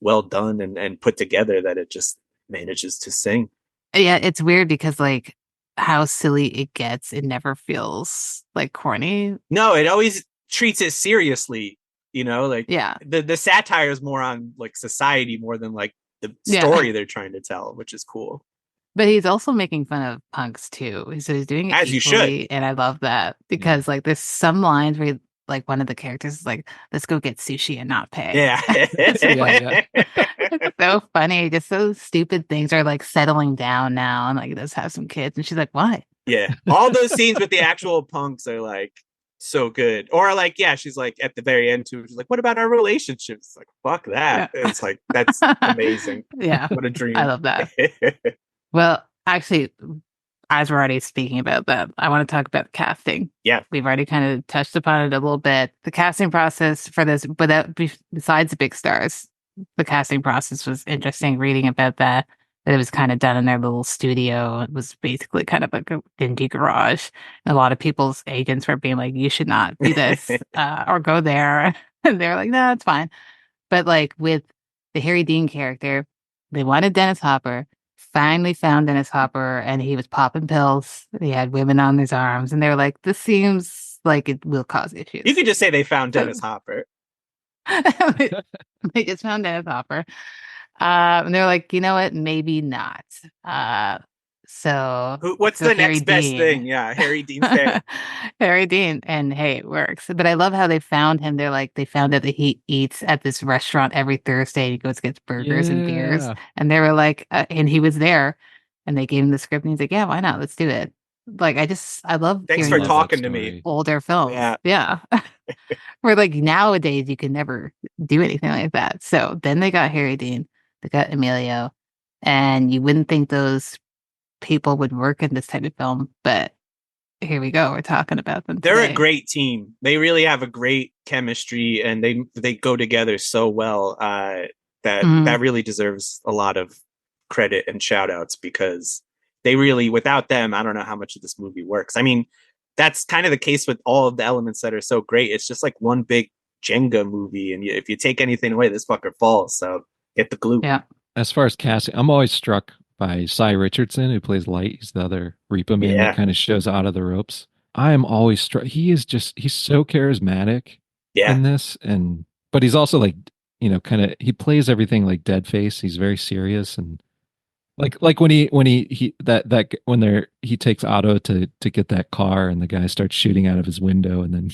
Speaker 2: well done and put together that it just manages to sing.
Speaker 1: Yeah, it's weird because like how silly it gets, it never feels like corny.
Speaker 2: No, it always treats it seriously, like the satire is more on like society more than like the story they're trying to tell, which is cool.
Speaker 1: But he's also making fun of punks too. So he's doing it
Speaker 2: as
Speaker 1: equally,
Speaker 2: you should,
Speaker 1: and I love that because like there's some lines where like one of the characters is like, "Let's go get sushi and not pay."
Speaker 2: Yeah,
Speaker 1: It's so funny. Just so stupid things are like settling down now, and like let's have some kids. And she's like, "Why?"
Speaker 2: Yeah, all those scenes with the actual punks are like so good. Or like, she's like at the very end too. She's like, "What about our relationships?" Like, fuck that. Yeah. It's like that's amazing.
Speaker 1: Yeah,
Speaker 2: what a dream.
Speaker 1: I love that. Well, actually, as we're already speaking about that, I want to talk about casting.
Speaker 2: Yeah.
Speaker 1: We've already kind of touched upon it a little bit. The casting process for this, besides the big stars, the casting process was interesting reading about that it was kind of done in their little studio. It was basically kind of like a dingy garage. And a lot of people's agents were being like, you should not do this or go there. And they're like, no, it's fine. But like with the Harry Dean character, they wanted Dennis Hopper. Finally found Dennis Hopper, and he was popping pills. He had women on his arms, and they were like, this seems like it will cause issues.
Speaker 2: You could just say they found Dennis Hopper.
Speaker 1: They just found Dennis Hopper. And they're like, you know what? Maybe not. So
Speaker 2: what's the next best thing? Yeah, Harry Dean.
Speaker 1: Harry Dean, and hey, it works. But I love how they found him. They're like, they found out that he eats at this restaurant every Thursday. He goes gets burgers and beers, and they were like, and he was there, and they gave him the script, and he's like, yeah, why not? Let's do it. Like, I love.
Speaker 2: Thanks for talking to me.
Speaker 1: Older films, yeah. Where like nowadays you can never do anything like that. So then they got Harry Dean, they got Emilio, and you wouldn't think those people would work in this type of film, but here we go. We're talking about them.
Speaker 2: They're a great team. They really have a great chemistry, and they go together so well that really deserves a lot of credit and shout outs, because they really, without them, I don't know how much of this movie works. I mean, that's kind of the case with all of the elements that are so great. It's just like one big Jenga movie, and if you take anything away, this fucker falls. So get the glue.
Speaker 1: Yeah.
Speaker 3: As far as casting, I'm always struck by Cy Richardson, who plays Light. He's the other Repo Man that kind of shows out of the ropes. I am always struck. He's so charismatic in this, but he's also like, he plays everything like dead face. He's very serious, and like when he takes Otto to get that car, and the guy starts shooting out of his window, and then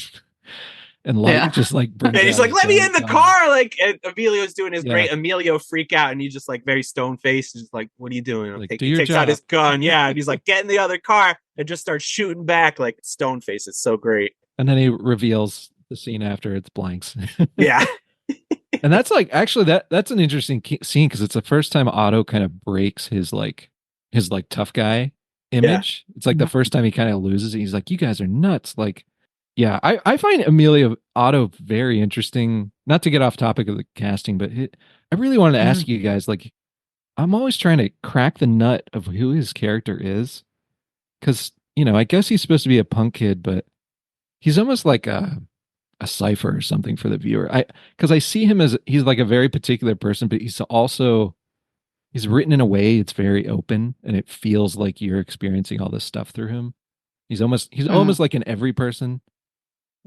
Speaker 3: and Light just like
Speaker 2: and he's like, let me in the car, like, and Emilio's doing his great Emilio freak out, and he's just like very stone faced, just like, what are you doing?
Speaker 3: Like,
Speaker 2: he takes out his gun, and he's like, get in the other car, and just starts shooting back like stone face. It's so great.
Speaker 3: And then he reveals the scene after it's blanks.
Speaker 2: Yeah.
Speaker 3: And that's like actually that's an interesting scene because it's the first time Otto kind of breaks his tough guy image. It's like the first time he kind of loses it. He's like, you guys are nuts. Like, yeah, I find Amelia Otto very interesting. Not to get off topic of the casting, but I really wanted to ask you guys, like, I'm always trying to crack the nut of who his character is. Because, I guess he's supposed to be a punk kid, but he's almost like a cipher or something for the viewer. Because I see him as he's like a very particular person, but he's written in a way it's very open and it feels like you're experiencing all this stuff through him. He's almost like an every person.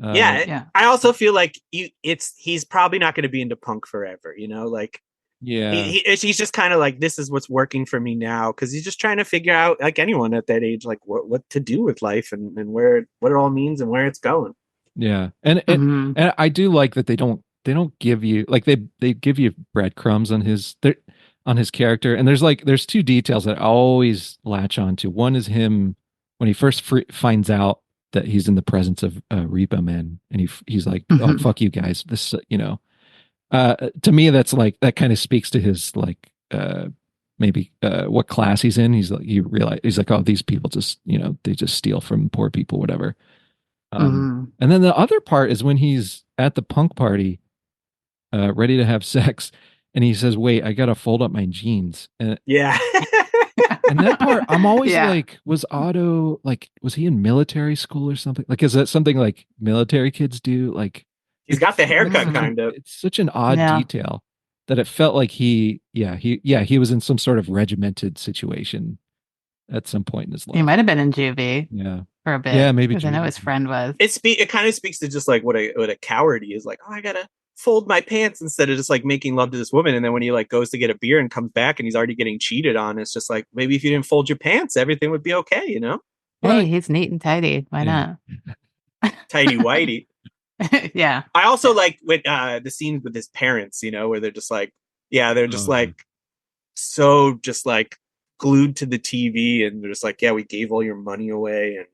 Speaker 2: I also feel like he's probably not going to be into punk forever, like he's just kind of like, this is what's working for me now, because he's just trying to figure out, like anyone at that age, like what to do with life and what it all means and where it's going.
Speaker 3: Yeah. And I do like that they don't give you like they give you breadcrumbs on his character, and there's two details that I always latch onto. One is him when he first finds out that he's in the presence of Repo Man, and he's like, oh, fuck you guys, this to me that's like, that kind of speaks to his like maybe what class he's in. He's like, oh, these people just they just steal from poor people, whatever. And then the other part is when he's at the punk party, ready to have sex, and he says, wait, I gotta fold up my jeans. And and that part, I'm always like, was Otto, like, was he in military school or something? Like, is that something like military kids do? Like,
Speaker 2: he's got the haircut kind of.
Speaker 3: It's such an odd detail that it felt like he was in some sort of regimented situation at some point in his life.
Speaker 1: He might have been in juvie.
Speaker 3: Yeah.
Speaker 1: For a bit.
Speaker 3: Yeah, maybe.
Speaker 1: Because I know his friend was.
Speaker 2: It kind of speaks to just like what a coward he is. Like, oh, I gotta fold my pants instead of just like making love to this woman. And then when he like goes to get a beer and comes back and he's already getting cheated on, it's just like, maybe if you didn't fold your pants, everything would be okay,
Speaker 1: Hey, he's neat and tidy. Why not?
Speaker 2: Tidy whitey.
Speaker 1: Yeah.
Speaker 2: I also like with the scenes with his parents, where they're just like, they're just like so just like glued to the TV, and they're just like, we gave all your money away, and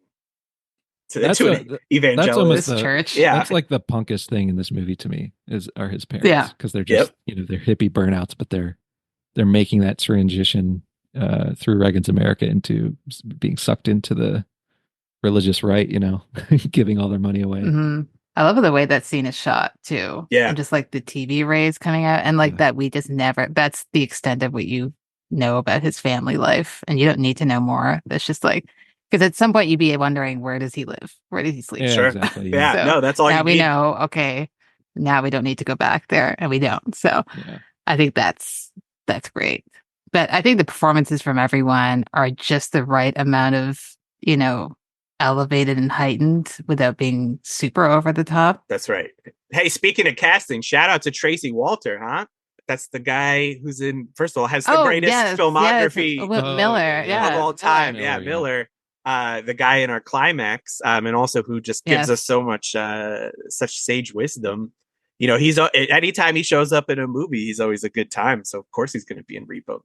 Speaker 2: to an evangelist
Speaker 1: church.
Speaker 2: Yeah,
Speaker 3: that's like the punkest thing in this movie to me are his parents, because they're just they're hippie burnouts, but they're making that transition through Reagan's America into being sucked into the religious right, giving all their money away.
Speaker 1: I love the way that scene is shot too.
Speaker 2: Yeah,
Speaker 1: and just like the TV rays coming out, and like that we just never. That's the extent of what you know about his family life, and you don't need to know more. That's just like, because at some point you'd be wondering, where does he live? Where does he sleep?
Speaker 2: Sure.
Speaker 3: Exactly.
Speaker 2: Yeah.
Speaker 1: So
Speaker 2: no, that's all.
Speaker 1: Now we know. Okay, now we don't need to go back there, and we don't. So I think that's great. But I think the performances from everyone are just the right amount of elevated and heightened without being super over the top.
Speaker 2: That's right. Hey, speaking of casting, shout out to Tracy Walter, huh? That's the guy who's in, first of all, has the greatest filmography
Speaker 1: Miller,
Speaker 2: of all time. Miller. The guy in our climax, and also who just gives us so much, such sage wisdom. He's anytime he shows up in a movie, he's always a good time. So of course he's going to be in Repo.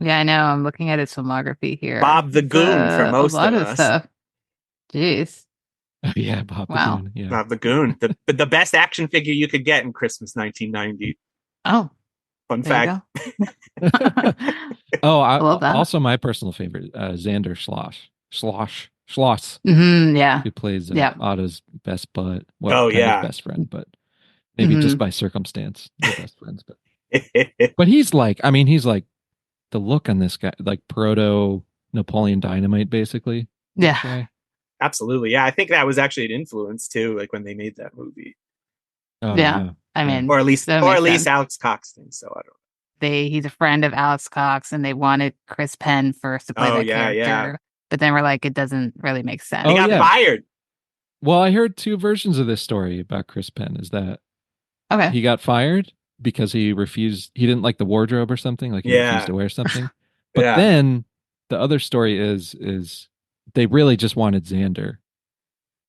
Speaker 1: Yeah, I know. I'm looking at his filmography here.
Speaker 2: Bob the Goon for most of us.
Speaker 1: Stuff. Jeez.
Speaker 3: Oh, yeah, Bob the Goon. Yeah.
Speaker 2: Bob the Goon, the best action figure you could get in Christmas 1990.
Speaker 1: Oh,
Speaker 2: fun fact.
Speaker 3: Oh, I love that. Also, my personal favorite, Xander Schloss.
Speaker 1: Yeah,
Speaker 3: who plays Otto's best bud. Best friend, but maybe just by circumstance, they're best friends. But he's like the look on this guy, like proto Napoleon Dynamite, basically.
Speaker 1: Yeah.
Speaker 3: Okay.
Speaker 2: Absolutely. Yeah. I think that was actually an influence too, like when they made that movie.
Speaker 3: Oh, yeah.
Speaker 1: I mean,
Speaker 2: or at least Alex Cox thinks so. I don't know.
Speaker 1: He's a friend of Alex Cox, and they wanted Chris Penn first to play that character. Yeah. But then we're like, it doesn't really make sense.
Speaker 2: He got fired.
Speaker 3: Well, I heard two versions of this story about Chris Penn. Is that he got fired because he didn't like the wardrobe or something, like he refused to wear something. But then the other story is they really just wanted Xander,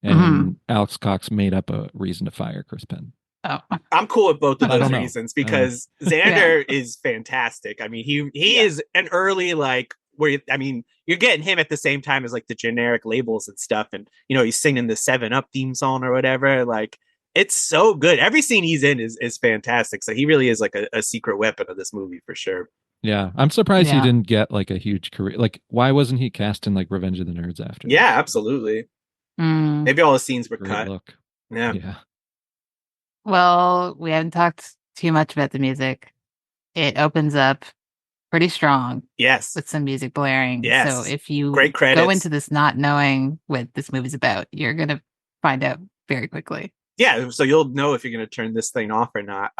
Speaker 3: and Alex Cox made up a reason to fire Chris Penn.
Speaker 1: Oh,
Speaker 2: I'm cool with both of those reasons because Xander is fantastic. I mean, he is an early you're getting him at the same time as like the generic labels and stuff, and he's singing the 7-Up theme song or whatever. Like It's so good. Every scene he's in is fantastic. So he really is like a secret weapon of this movie for sure.
Speaker 3: Yeah, I'm surprised he
Speaker 1: Yeah.
Speaker 3: didn't get like a huge career. Like, why wasn't he cast in like Revenge of the Nerds after?
Speaker 2: Yeah, absolutely.
Speaker 1: Mm.
Speaker 2: Maybe all the scenes were
Speaker 3: Great
Speaker 2: cut.
Speaker 3: look.
Speaker 2: Yeah.
Speaker 3: Yeah.
Speaker 1: Well, we haven't talked too much about the music. It opens up pretty strong
Speaker 2: Yes.
Speaker 1: with some music blaring.
Speaker 2: Yes.
Speaker 1: So if you
Speaker 2: Great credits.
Speaker 1: go into this not knowing what this movie's about, you're going to find out very quickly.
Speaker 2: Yeah, so you'll know if you're going to turn this thing off or not.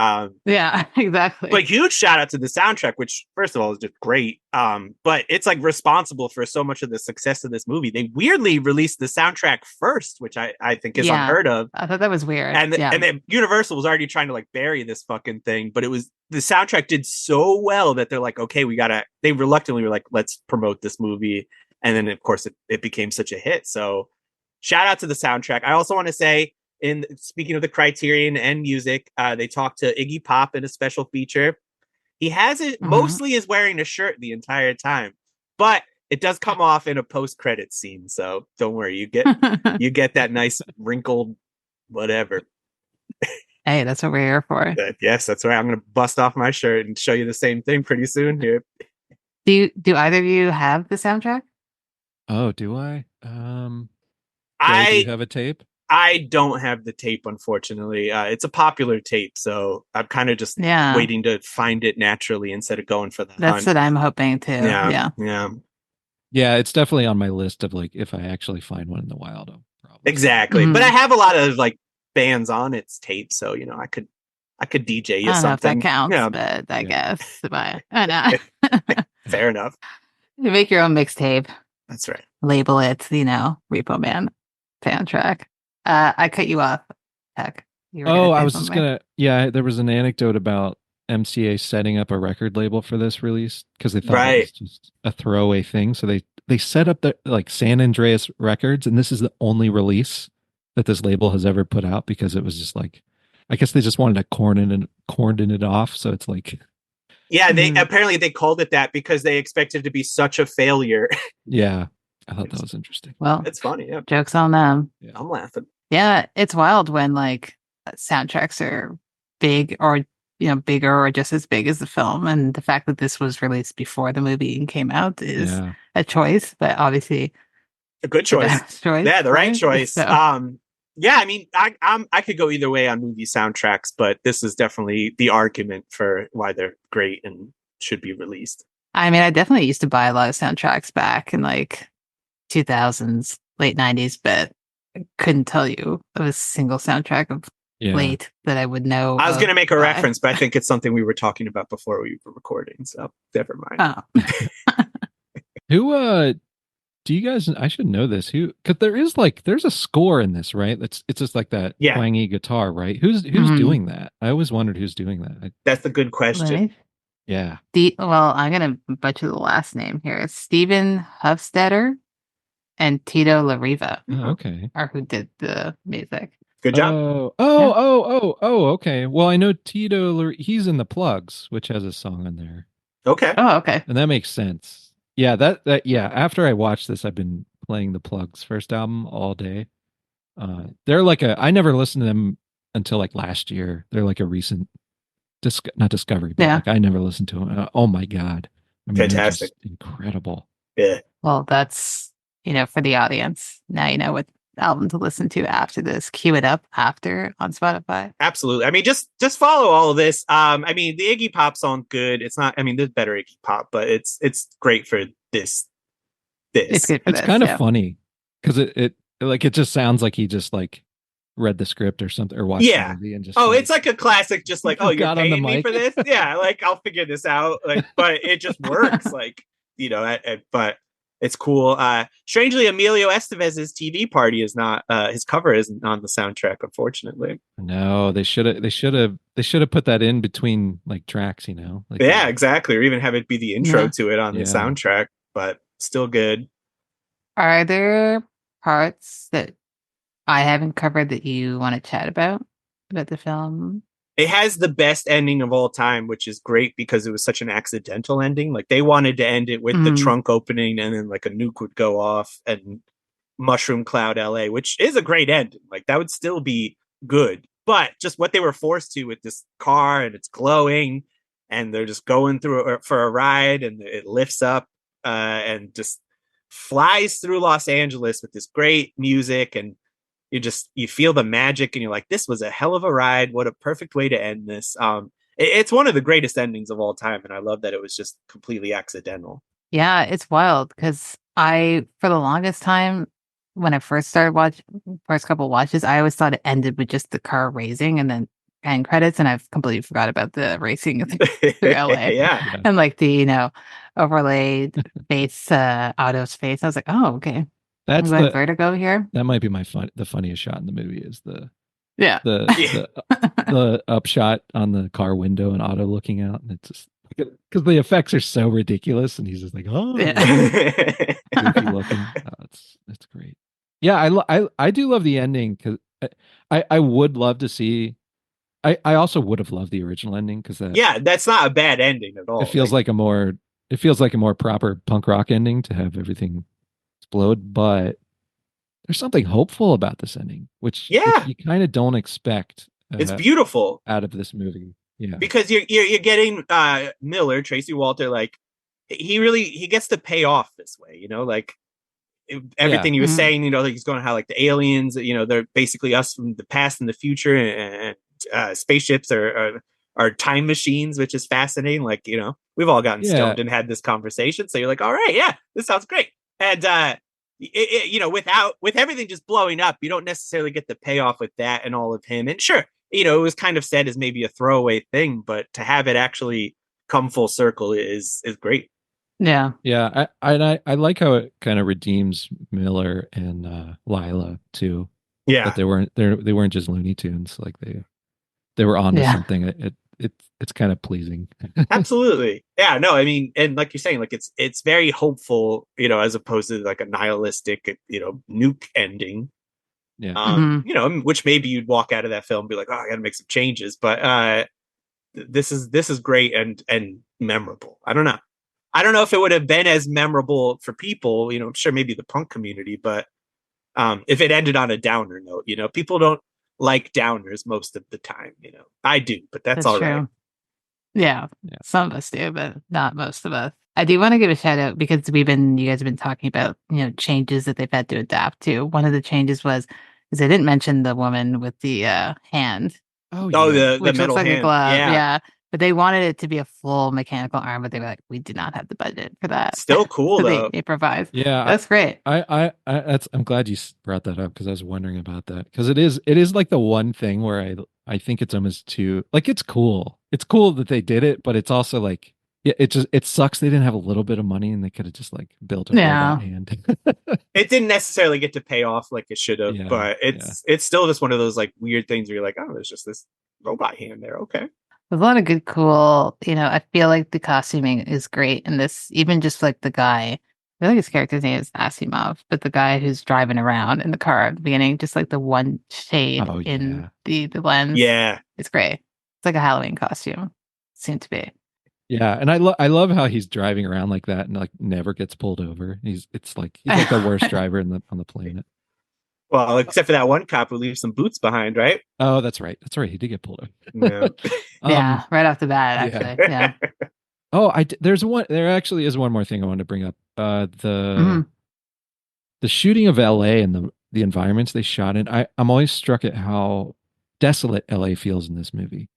Speaker 1: Yeah, exactly.
Speaker 2: But huge shout out to the soundtrack, which first of all is just great. But it's like responsible for so much of the success of this movie. They weirdly released the soundtrack first, which I think is unheard of.
Speaker 1: I thought that was weird.
Speaker 2: And then Universal was already trying to like bury this fucking thing, but it was the soundtrack did so well that they're like, okay, they reluctantly were like, let's promote this movie. And then of course it became such a hit. So shout out to the soundtrack. I also want to say, speaking of the Criterion and music, they talked to Iggy Pop in a special feature. He has it mostly is wearing a shirt the entire time, but it does come off in a post-credit scene. So don't worry, you get that nice wrinkled whatever.
Speaker 1: Hey, that's what we're here for.
Speaker 2: Yes, that's right. I'm gonna bust off my shirt and show you the same thing pretty soon here.
Speaker 1: Do either of you have the soundtrack?
Speaker 3: Oh, do I? Do
Speaker 2: I
Speaker 3: you have a tape?
Speaker 2: I don't have the tape, unfortunately. It's a popular tape, so I'm kind of just waiting to find it naturally instead of going for the
Speaker 1: That's what I'm hoping too. Yeah.
Speaker 3: Yeah, it's definitely on my list of like if I actually find one in the wild, I'll probably.
Speaker 2: Exactly. But I have a lot of like bands on its tape, so I could DJ you
Speaker 1: I don't know if
Speaker 2: something.
Speaker 1: that counts, but I guess. But I know.
Speaker 2: Fair enough.
Speaker 1: You make your own mixtape.
Speaker 2: That's right.
Speaker 1: Label it, Repo Man soundtrack. I cut you off, Heck.
Speaker 3: I was just gonna. Yeah, there was an anecdote about MCA setting up a record label for this release because they thought it was just a throwaway thing. So they set up the like San Andreas Records, and this is the only release that this label has ever put out because it was just like, I guess they just wanted to corn it off. So it's like,
Speaker 2: yeah, apparently they called it that because they expected it to be such a failure.
Speaker 3: Yeah, I thought that was interesting.
Speaker 1: Well,
Speaker 2: it's funny. Yeah,
Speaker 1: jokes on them.
Speaker 2: Yeah. I'm laughing.
Speaker 1: Yeah, it's wild when like soundtracks are big or bigger or just as big as the film, and the fact that this was released before the movie came out is a choice, but obviously
Speaker 2: a good choice. Yeah, the right choice. So. Yeah, I mean, I could go either way on movie soundtracks, but this is definitely the argument for why they're great and should be released.
Speaker 1: I mean, I definitely used to buy a lot of soundtracks back in like 2000s, late 90s, but I couldn't tell you of a single soundtrack of late that I would know.
Speaker 2: I was going to make a reference, but I think it's something we were talking about before we were recording, so never mind.
Speaker 1: Oh.
Speaker 3: Who do you guys? I should know this. Because there's a score in this, right? It's just like that twangy guitar, right? Who's doing that? I always wondered who's doing that.
Speaker 2: That's a good question.
Speaker 3: Yeah.
Speaker 1: Well, I'm gonna butcher the last name here. It's Stephen Hofstetter and Tito LaRiva.
Speaker 3: Oh, okay.
Speaker 1: Are who did the music.
Speaker 2: Good job.
Speaker 3: Oh, okay. Well, I know Tito. He's in the Plugz, which has a song on there.
Speaker 2: Okay.
Speaker 1: Oh, okay.
Speaker 3: And that makes sense. Yeah, yeah. After I watched this, I've been playing the Plugz first album all day. They're like I never listened to them until like last year. They're like a recent, not discovery, but like I never listened to them. Oh my god, I mean,
Speaker 2: fantastic,
Speaker 3: incredible.
Speaker 2: Yeah.
Speaker 1: Well, that's for the audience. Now you know what album to listen to after this. Cue it up after on Spotify.
Speaker 2: Absolutely. I mean, just follow all of this. I mean, the Iggy Pop song, good. It's not. I mean, there's better Iggy Pop, but it's great for this.
Speaker 1: It's good for
Speaker 3: it's kind of funny because it just sounds like he just like read the script or something or watched the movie and just
Speaker 2: it's like a classic. Just like you're paying me
Speaker 3: mic
Speaker 2: for this. Yeah, like I'll figure this out. Like, but it just works. Like but. It's cool. Strangely, Emilio Estevez's TV party is not. His cover isn't on the soundtrack, unfortunately.
Speaker 3: No, they should have put that in between like tracks. Like,
Speaker 2: exactly. Or even have it be the intro to it on the soundtrack. But still good.
Speaker 1: Are there parts that I haven't covered that you want to chat about the film?
Speaker 2: It has the best ending of all time, which is great because it was such an accidental ending. Like they wanted to end it with the trunk opening and then like a nuke would go off and Mushroom Cloud LA, which is a great ending. Like that would still be good. but just what they were forced to with this car, and it's glowing, and they're just going through for a ride, and it lifts up and just flies through Los Angeles with this great music, and you feel the magic, and you're like, this was a hell of a ride. What a perfect way to end this. It's one of the greatest endings of all time, and I love that it was just completely accidental.
Speaker 1: Yeah, it's wild because for the longest time, when I first started first couple watches, I always thought it ended with just the car racing and then end credits, and I've completely forgot about the racing through LA.
Speaker 2: Yeah.
Speaker 1: And like the, overlaid face, Otto's face. I was like, oh, okay.
Speaker 3: That's
Speaker 1: I'm going Vertigo here.
Speaker 3: That might be the funniest shot in the movie is the upshot on the car window and Otto looking out, and it's just because the effects are so ridiculous, and he's just like, oh, goofy looking. Oh, it's great. Yeah, I do love the ending because I would love to see. I also would have loved the original ending because
Speaker 2: that's not a bad ending at all.
Speaker 3: It feels like a more proper punk rock ending to have everything explode, but there's something hopeful about this ending, which you kind of don't expect.
Speaker 2: It's beautiful
Speaker 3: out of this movie,
Speaker 2: because you're getting Miller, Tracy Walter, like he gets to pay off this way, like everything he was saying, like he's going to have like the aliens, they're basically us from the past and the future, and spaceships are time machines, which is fascinating. Like, we've all gotten stoned and had this conversation, so you're like, all right, this sounds great. And with everything just blowing up, you don't necessarily get the payoff with that and all of him. And sure, it was kind of said as maybe a throwaway thing, but to have it actually come full circle is great.
Speaker 1: Yeah.
Speaker 3: Yeah. I like how it kind of redeems Miller and Lila too.
Speaker 2: Yeah.
Speaker 3: But they weren't just Looney Tunes. Like they were onto something. It's kind of pleasing.
Speaker 2: Absolutely. Yeah, no, I mean, and like you're saying, like it's very hopeful, as opposed to like a nihilistic, nuke ending.
Speaker 3: Yeah.
Speaker 2: Which maybe you'd walk out of that film and be like, oh, I gotta make some changes. But this is great and memorable. I don't know if it would have been as memorable for people, I'm sure maybe the punk community, but if it ended on a downer note, people don't like downers most of the time, I do, but that's all right.
Speaker 1: Yeah, some of us do, but not most of us. I do want to give a shout out because you guys have been talking about, changes that they've had to adapt to. One of the changes was, because they didn't mention the woman with the hand.
Speaker 2: The metal
Speaker 1: looks like
Speaker 2: hand.
Speaker 1: A glove.
Speaker 2: Yeah.
Speaker 1: But they wanted it to be a full mechanical arm, but they were like, we did not have the budget for that.
Speaker 2: Still cool,
Speaker 1: so
Speaker 2: though.
Speaker 1: They improvised.
Speaker 3: Yeah.
Speaker 1: That's great.
Speaker 3: I'm glad you brought that up because I was wondering about that. Because it is like the one thing where I think it's almost too, like, it's cool. It's cool that they did it, but it's also like, it sucks they didn't have a little bit of money and they could have just like built a robot hand.
Speaker 2: It didn't necessarily get to pay off like it should have, but it's still just one of those like weird things where you're like, oh, there's just this robot hand there. Okay.
Speaker 1: There's a lot of good, cool, I feel like the costuming is great in this, even just like the guy, I feel like his character's name is Asimov, but the guy who's driving around in the car at the beginning, just like the one shade in the lens.
Speaker 2: Yeah.
Speaker 1: It's great. It's like a Halloween costume. Seemed to be.
Speaker 3: Yeah, and I love how he's driving around like that and like never gets pulled over. He's like the worst driver on the planet.
Speaker 2: Well, except for that one cop who leaves some boots behind, right?
Speaker 3: Oh, that's right. He did get pulled over.
Speaker 2: Yeah.
Speaker 1: Right off the bat, actually. Yeah.
Speaker 3: Oh, there actually is one more thing I wanted to bring up. The shooting of LA and the environments they shot in. I'm always struck at how desolate LA feels in this movie.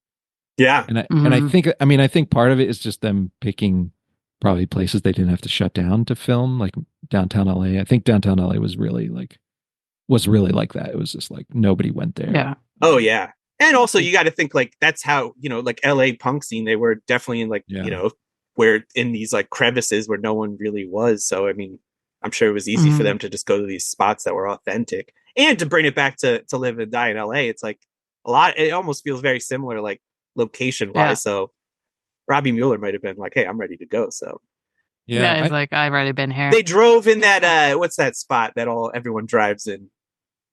Speaker 2: Yeah.
Speaker 3: And I think part of it is just them picking probably places they didn't have to shut down to film, like downtown LA. I think downtown LA was really like that. It was just like nobody went there.
Speaker 1: Yeah.
Speaker 2: Oh yeah. And also you got to think like that's how, like LA punk scene, they were definitely in like, where in these like crevices where no one really was. So, I mean, I'm sure it was easy for them to just go to these spots that were authentic and to bring it back to Live and Die in LA. It's like it almost feels very similar, like location wise. Yeah. So Robbie Mueller might've been like, hey, I'm ready to go. So
Speaker 1: yeah, it's like, I've already been here.
Speaker 2: They drove in that, what's that spot that everyone drives in,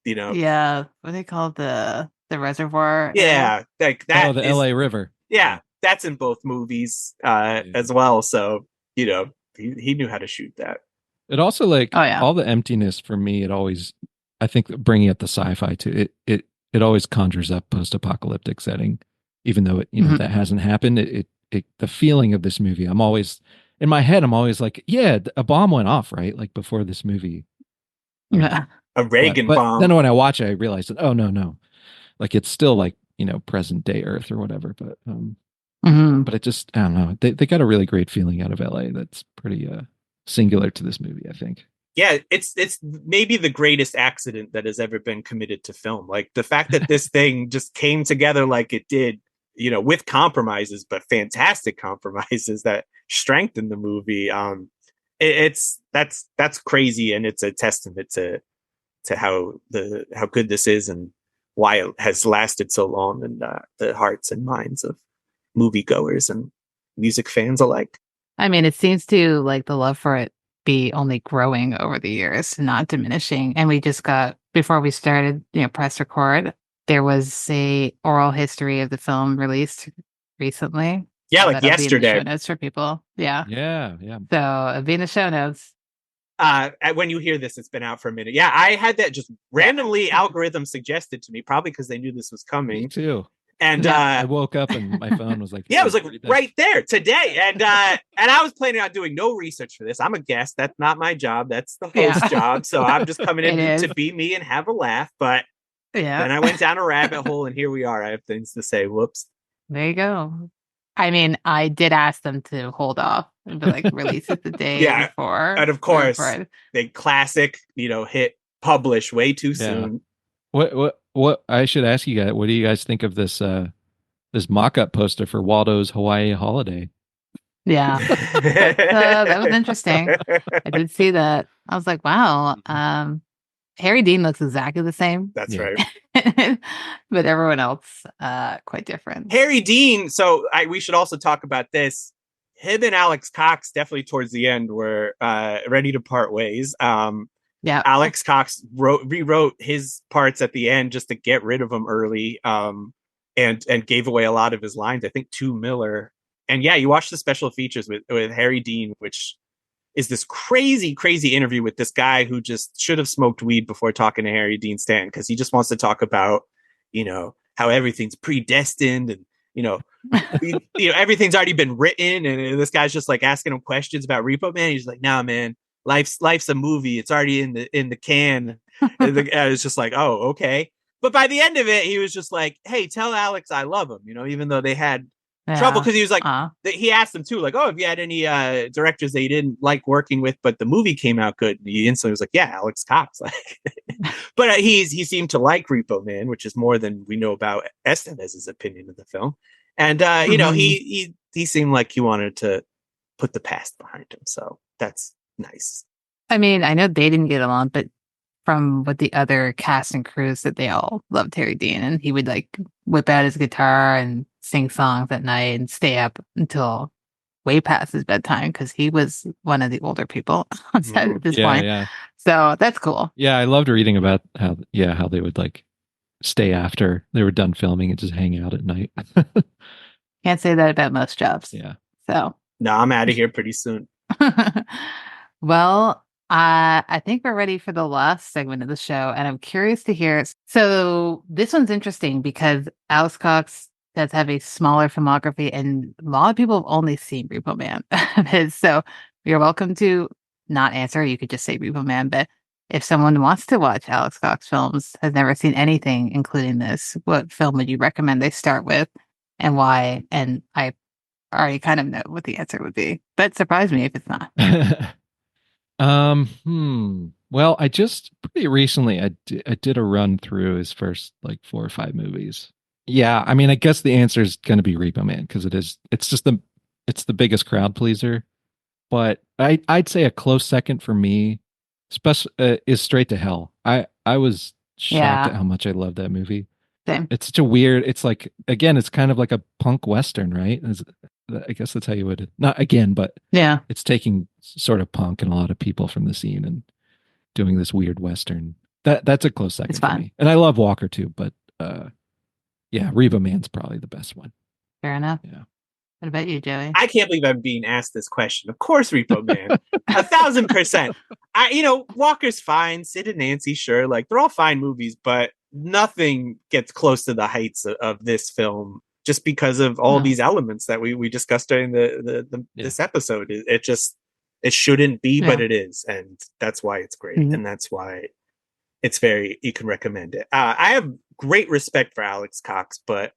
Speaker 1: Yeah. What do they call the reservoir?
Speaker 2: Yeah. Like that.
Speaker 3: Oh, the LA River.
Speaker 2: Yeah. That's in both movies as well. So, he knew how to shoot that.
Speaker 3: It also all the emptiness for me, I think bringing up the sci-fi too, it it always conjures up post-apocalyptic setting, even though it, that hasn't happened. The feeling of this movie, I'm always in my head, I'm always like, yeah, a bomb went off, right? Like before this movie.
Speaker 1: Yeah.
Speaker 2: A Reagan
Speaker 3: but
Speaker 2: bomb.
Speaker 3: Then when I watch it, I realize that, oh, no. Like it's still like, present day Earth or whatever. But it just, I don't know. They got a really great feeling out of LA that's pretty singular to this movie, I think.
Speaker 2: Yeah, it's maybe the greatest accident that has ever been committed to film. Like the fact that this thing just came together like it did, with compromises, but fantastic compromises that strengthened the movie. That's crazy, and it's a testament to how good this is and why it has lasted so long in the hearts and minds of moviegoers and music fans alike.
Speaker 1: I mean, it seems to like the love for it be only growing over the years, not diminishing. And we just got, before we started, press record, there was a oral history of the film released recently.
Speaker 2: Yeah, like yesterday.
Speaker 1: Show notes for people. Yeah.
Speaker 3: Yeah.
Speaker 1: So it'll be in the show notes.
Speaker 2: When you hear this, it's been out for a minute. Yeah, I had that just randomly algorithm suggested to me, probably because they knew this was coming.
Speaker 3: Me too.
Speaker 2: And
Speaker 3: I woke up and my phone was like,
Speaker 2: yeah, it was like right there today. And I was planning on doing no research for this. I'm a guest. That's not my job. That's the host's job. So I'm just coming in to be me and have a laugh. But then I went down a rabbit hole, and here we are. I have things to say. Whoops.
Speaker 1: There you go. I mean, I did ask them to hold off and be like, release it the day before.
Speaker 2: And of course, they classic, hit publish way too soon.
Speaker 3: What I should ask you guys, what do you guys think of this this mock-up poster for Waldo's Hawaii Holiday?
Speaker 1: Yeah. That was interesting. I did see that. I was like, wow. Harry Dean looks exactly the same.
Speaker 2: That's right.
Speaker 1: But everyone else, quite different.
Speaker 2: Harry Dean. So we should also talk about this. Him and Alex Cox definitely towards the end were ready to part ways.
Speaker 1: Yeah,
Speaker 2: Alex Cox rewrote his parts at the end just to get rid of them early, and gave away a lot of his lines. I think to Miller. And yeah, you watch the special features with Harry Dean, which is this crazy interview with this guy who just should have smoked weed before talking to Harry Dean Stanton, because he just wants to talk about, how everything's predestined and, everything's already been written. And this guy's just like asking him questions about Repo Man. He's like, nah, man, life's a movie. It's already in the can. And it's just like, oh, okay. But by the end of it, he was just like, hey, tell Alex I love him, even though they had trouble, because he was like, he asked them too, like, oh, if you had any directors that you didn't like working with, but the movie came out good. And he instantly was like, yeah, Alex Cox. Like, but he seemed to like Repo Man, which is more than we know about Estevez's opinion of the film. And he seemed like he wanted to put the past behind him. So that's nice.
Speaker 1: I mean, I know they didn't get along, but from what the other cast and crews, that they all loved Harry Dean, and he would like whip out his guitar and sing songs at night and stay up until way past his bedtime, because he was one of the older people on set at this point. Yeah. So that's cool.
Speaker 3: Yeah, I loved reading about how they would like stay after they were done filming and just hang out at night.
Speaker 1: Can't say that about most jobs.
Speaker 3: Yeah.
Speaker 1: So
Speaker 2: no, I'm out of here pretty soon.
Speaker 1: Well, I think we're ready for the last segment of the show, and I'm curious to hear. So this one's interesting because Alex Cox does have a smaller filmography, and a lot of people have only seen Repo Man. So you're welcome to not answer. You could just say Repo Man. But if someone wants to watch Alex Cox films, has never seen anything, including this, what film would you recommend they start with, and why? And I already kind of know what the answer would be, but surprise me if it's not.
Speaker 3: Well, I just pretty recently I did a run through his first like 4 or 5 movies. Yeah, I mean, I guess the answer is going to be Repo Man, because it's the biggest crowd pleaser. But I'd say a close second for me, is Straight to Hell. I was shocked at how much I love that movie.
Speaker 1: Same.
Speaker 3: It's such a weird. It's like, again, it's kind of like a punk western, right? I guess that's how you would, not again, but
Speaker 1: yeah, it's
Speaker 3: taking sort of punk and a lot of people from the scene and doing this weird western. That's a close second for me. And I love Walker too, but yeah, Repo Man's probably the best one.
Speaker 1: Fair enough.
Speaker 3: Yeah.
Speaker 1: What about you, Joey?
Speaker 2: I can't believe I'm being asked this question. Of course, Repo Man, 1,000%. Walker's fine. Sid and Nancy, sure, like they're all fine movies, but nothing gets close to the heights of this film, just because of all these elements that we discussed during this episode. It shouldn't be, but it is, and that's why it's great, and that's why it's you can recommend it. I have great respect for Alex Cox, but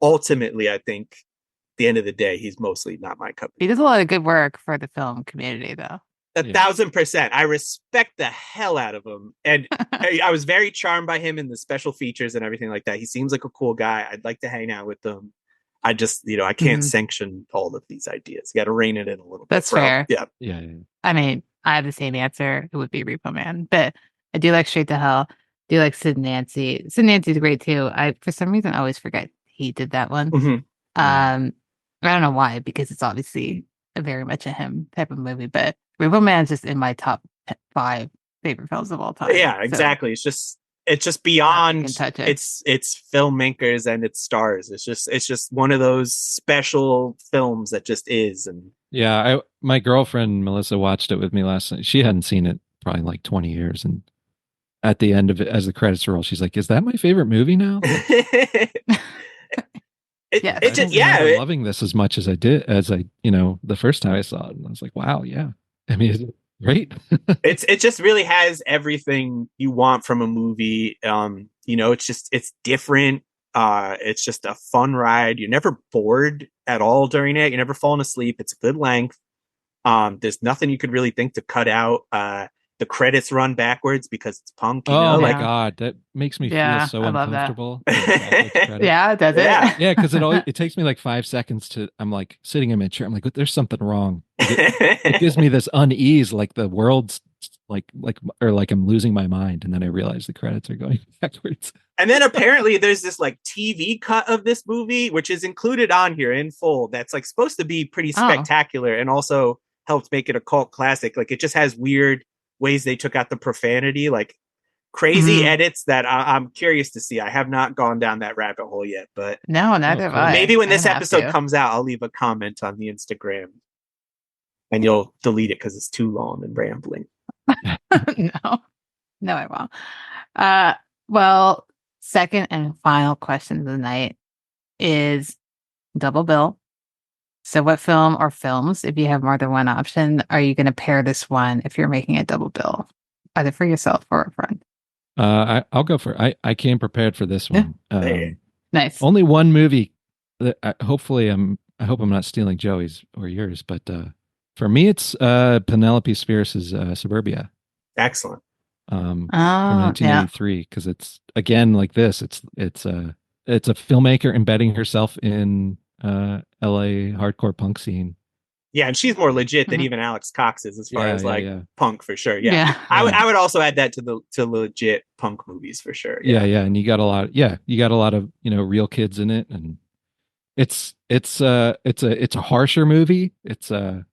Speaker 2: ultimately, I think at the end of the day, he's mostly not my cup.
Speaker 1: He does a lot of good work for the film community, though.
Speaker 2: 1,000%. I respect the hell out of him. And I was very charmed by him in the special features and everything like that. He seems like a cool guy. I'd like to hang out with him. I just, I can't sanction all of these ideas. You got to rein it in a little bit.
Speaker 1: That's fair.
Speaker 2: Yeah.
Speaker 1: I mean, I have the same answer. It would be Repo Man. But I do like Straight to Hell. I do like Sid and Nancy. Sid and Nancy's great, too. I, for some reason, always forget he did that one. I don't know why, because it's obviously very much a him type of movie, but Repo Man's just in my top 5 favorite films of all time.
Speaker 2: Yeah, exactly. So it's just beyond it's filmmakers and its stars. It's just one of those special films that just is. And
Speaker 3: my girlfriend Melissa watched it with me last night. She hadn't seen it probably like 20 years, and at the end of it, as the credits roll, she's like, "Is that my favorite movie now?" I'm loving this as much as I did the first time I saw it. And I was like, wow, yeah. I mean, it's great.
Speaker 2: It just really has everything you want from a movie. It's different. It's just a fun ride. You're never bored at all during it. You're never falling asleep. It's a good length. There's nothing you could really think to cut out. The credits run backwards because it's punk.
Speaker 3: My God, that makes me feel so uncomfortable.
Speaker 1: Yeah, does it?
Speaker 3: Yeah, because it takes me like 5 seconds to. I'm like sitting in my chair. I'm like, there's something wrong. It gives me this unease, like the world's like I'm losing my mind, and then I realize the credits are going backwards.
Speaker 2: And then apparently there's this like TV cut of this movie, which is included on here in full. That's like supposed to be pretty spectacular, and also helped make it a cult classic. Like it just has weird ways they took out the profanity, like crazy edits that I'm curious to see. I have not gone down that rabbit hole yet, but
Speaker 1: no, neither have I.
Speaker 2: Maybe when this episode comes out, I'll leave a comment on the Instagram, and you'll delete it because it's too long and rambling.
Speaker 1: No, I won't. Well, second and final question of the night is double bill. So what film or films, if you have more than one option, are you going to pair this one if you're making a double bill, either for yourself or a friend?
Speaker 3: I'll go for it. I came prepared for this one.
Speaker 1: Nice.
Speaker 3: Only one movie that I hope I'm not stealing Joey's or yours, but for me, it's Penelope Spheeris's Suburbia. Excellent. From 1983, because it's again like this. It's a filmmaker embedding herself in LA hardcore punk scene.
Speaker 2: Yeah, and she's more legit than even Alex Cox is as far as punk for sure. Yeah. I would also add that to legit punk movies for sure.
Speaker 3: Yeah, and you got a lot of real kids in it, and it's a harsher movie. It's a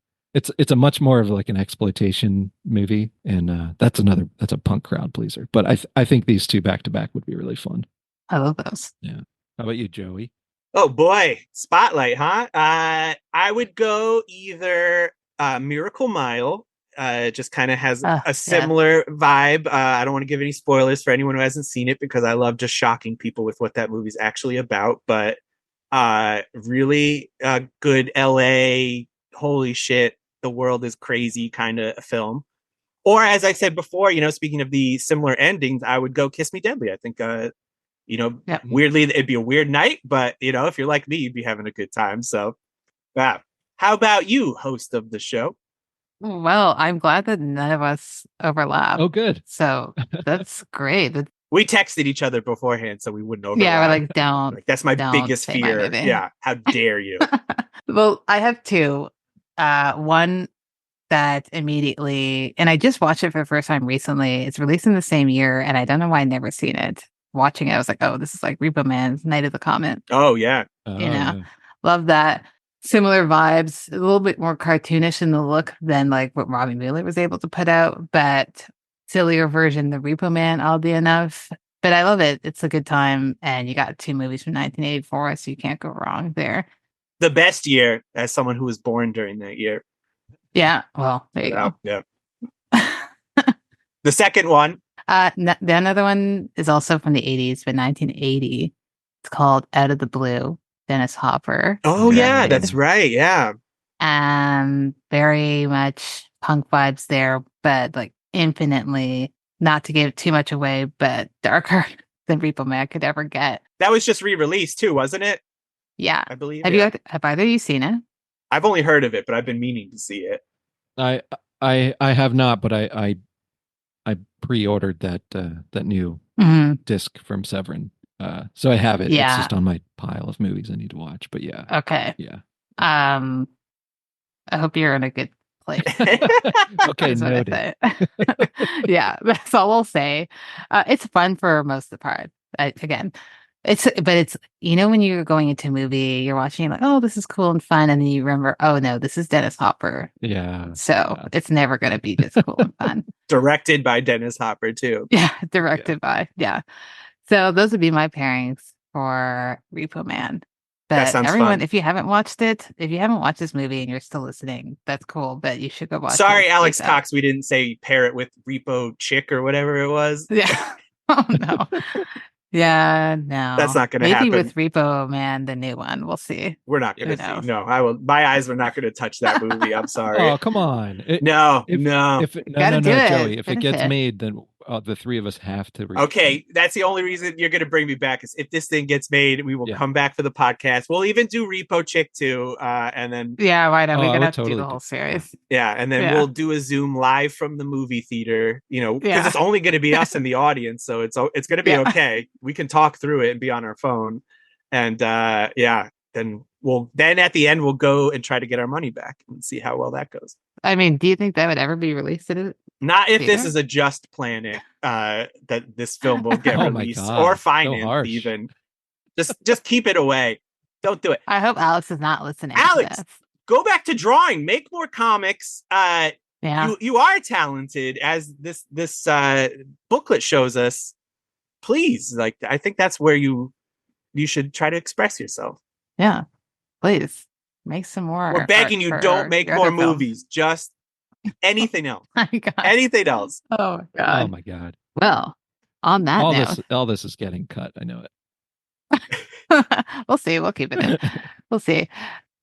Speaker 3: much more of like an exploitation movie, and that's a punk crowd pleaser. But I think these two back to back would be really fun.
Speaker 1: I love those.
Speaker 3: Yeah. How about you, Joey?
Speaker 2: Oh boy, Spotlight, huh? I would go either Miracle Mile. Just kind of has a similar vibe. I don't want to give any spoilers for anyone who hasn't seen it, because I love just shocking people with what that movie's actually about. But really good LA, holy shit, the world is crazy kind of film. Or as I said before, speaking of the similar endings, I would go Kiss Me Deadly. I think weirdly, it'd be a weird night, but if you're like me, you'd be having a good time. So, wow. How about you, host of the show?
Speaker 1: Well, I'm glad that none of us overlap.
Speaker 3: Oh, good.
Speaker 1: So that's great.
Speaker 2: We texted each other beforehand, so we wouldn't overlap.
Speaker 1: Yeah, we're like, don't.
Speaker 2: Like, that's my biggest fear. Yeah, how dare you?
Speaker 1: Well, I have two. One that immediately, and I just watched it for the first time recently. It's released in the same year, and I don't know why I've never seen it. Watching it, I was like, oh, this is like Repo Man's Night of the Comet.
Speaker 2: Oh, yeah.
Speaker 1: Love that. Similar vibes, a little bit more cartoonish in the look than like what Robbie Mueller was able to put out, but sillier version of Repo Man, oddly enough. But I love it. It's a good time. And you got two movies from 1984, so you can't go wrong there.
Speaker 2: The best year as someone who was born during that year.
Speaker 1: Yeah. Well, there you go.
Speaker 2: Yeah. The second one.
Speaker 1: The another one is also from the 80s, but 1980. It's called Out of the Blue. Dennis Hopper.
Speaker 2: Oh yeah,
Speaker 1: directed.
Speaker 2: that's right. Yeah.
Speaker 1: Very much punk vibes there, but like infinitely, not to give too much away, but darker than Repo Man could ever get.
Speaker 2: That was just re-released too, wasn't it?
Speaker 1: Yeah.
Speaker 2: I believe.
Speaker 1: Have either of you seen it?
Speaker 2: I've only heard of it, but I've been meaning to see it.
Speaker 3: I have not, but I pre-ordered that new disc from Severin. So I have it.
Speaker 1: Yeah.
Speaker 3: It's just on my pile of movies I need to watch. But yeah.
Speaker 1: Okay.
Speaker 3: Yeah.
Speaker 1: I hope you're in a good place.
Speaker 3: Okay, noted.
Speaker 1: Yeah, that's all I'll say. It's fun for most of the part. It's when you're going into a movie, you're watching like, oh, this is cool and fun, and then you remember, oh no, this is Dennis Hopper.
Speaker 3: Yeah.
Speaker 1: So it's never going to be just cool and fun.
Speaker 2: Directed by Dennis Hopper too.
Speaker 1: Yeah, directed by. Yeah. So those would be my pairings for Repo Man. But
Speaker 2: that sounds
Speaker 1: everyone,
Speaker 2: fun.
Speaker 1: if you haven't watched this movie and you're still listening, that's cool. But you should go watch it.
Speaker 2: Sorry, Alex Cox, we didn't say pair it with Repo Chick or whatever it was.
Speaker 1: Yeah. Oh no. Yeah, no.
Speaker 2: That's not going to happen.
Speaker 1: Maybe with Repo Man, the new one. We'll see.
Speaker 2: We're not going to see. No, I will. My eyes were not going to touch that movie. I'm sorry.
Speaker 3: Oh, come on.
Speaker 2: No.
Speaker 3: No, Joey. If it gets made, then the three of us have to.
Speaker 2: Okay, that's the only reason you're going to bring me back. Is if this thing gets made, we will come back for the podcast. We'll even do Repo Chick too, and then
Speaker 1: why not? We're going to have to do the whole series.
Speaker 2: Yeah, and then we'll do a Zoom live from the movie theater. Because it's only going to be us in the audience, so it's going to be okay. We can talk through it and be on our phone, and then at the end we'll go and try to get our money back and see how well that goes.
Speaker 1: I mean, do you think that would ever be released?
Speaker 2: Not if this is a just planet that this film will get released or financed. Even just keep it away. Don't do it.
Speaker 1: I hope Alex is not listening.
Speaker 2: Alex, go back to drawing. Make more comics. You are talented, as this booklet shows us. Please, I think that's where you should try to express yourself.
Speaker 1: Yeah, please make some more.
Speaker 2: We're begging you, don't make more movies. Just anything else. Anything else.
Speaker 1: Oh my god.
Speaker 3: Oh my god.
Speaker 1: Well, on that note,
Speaker 3: all this is getting cut. I know it.
Speaker 1: We'll see. We'll keep it in. We'll see.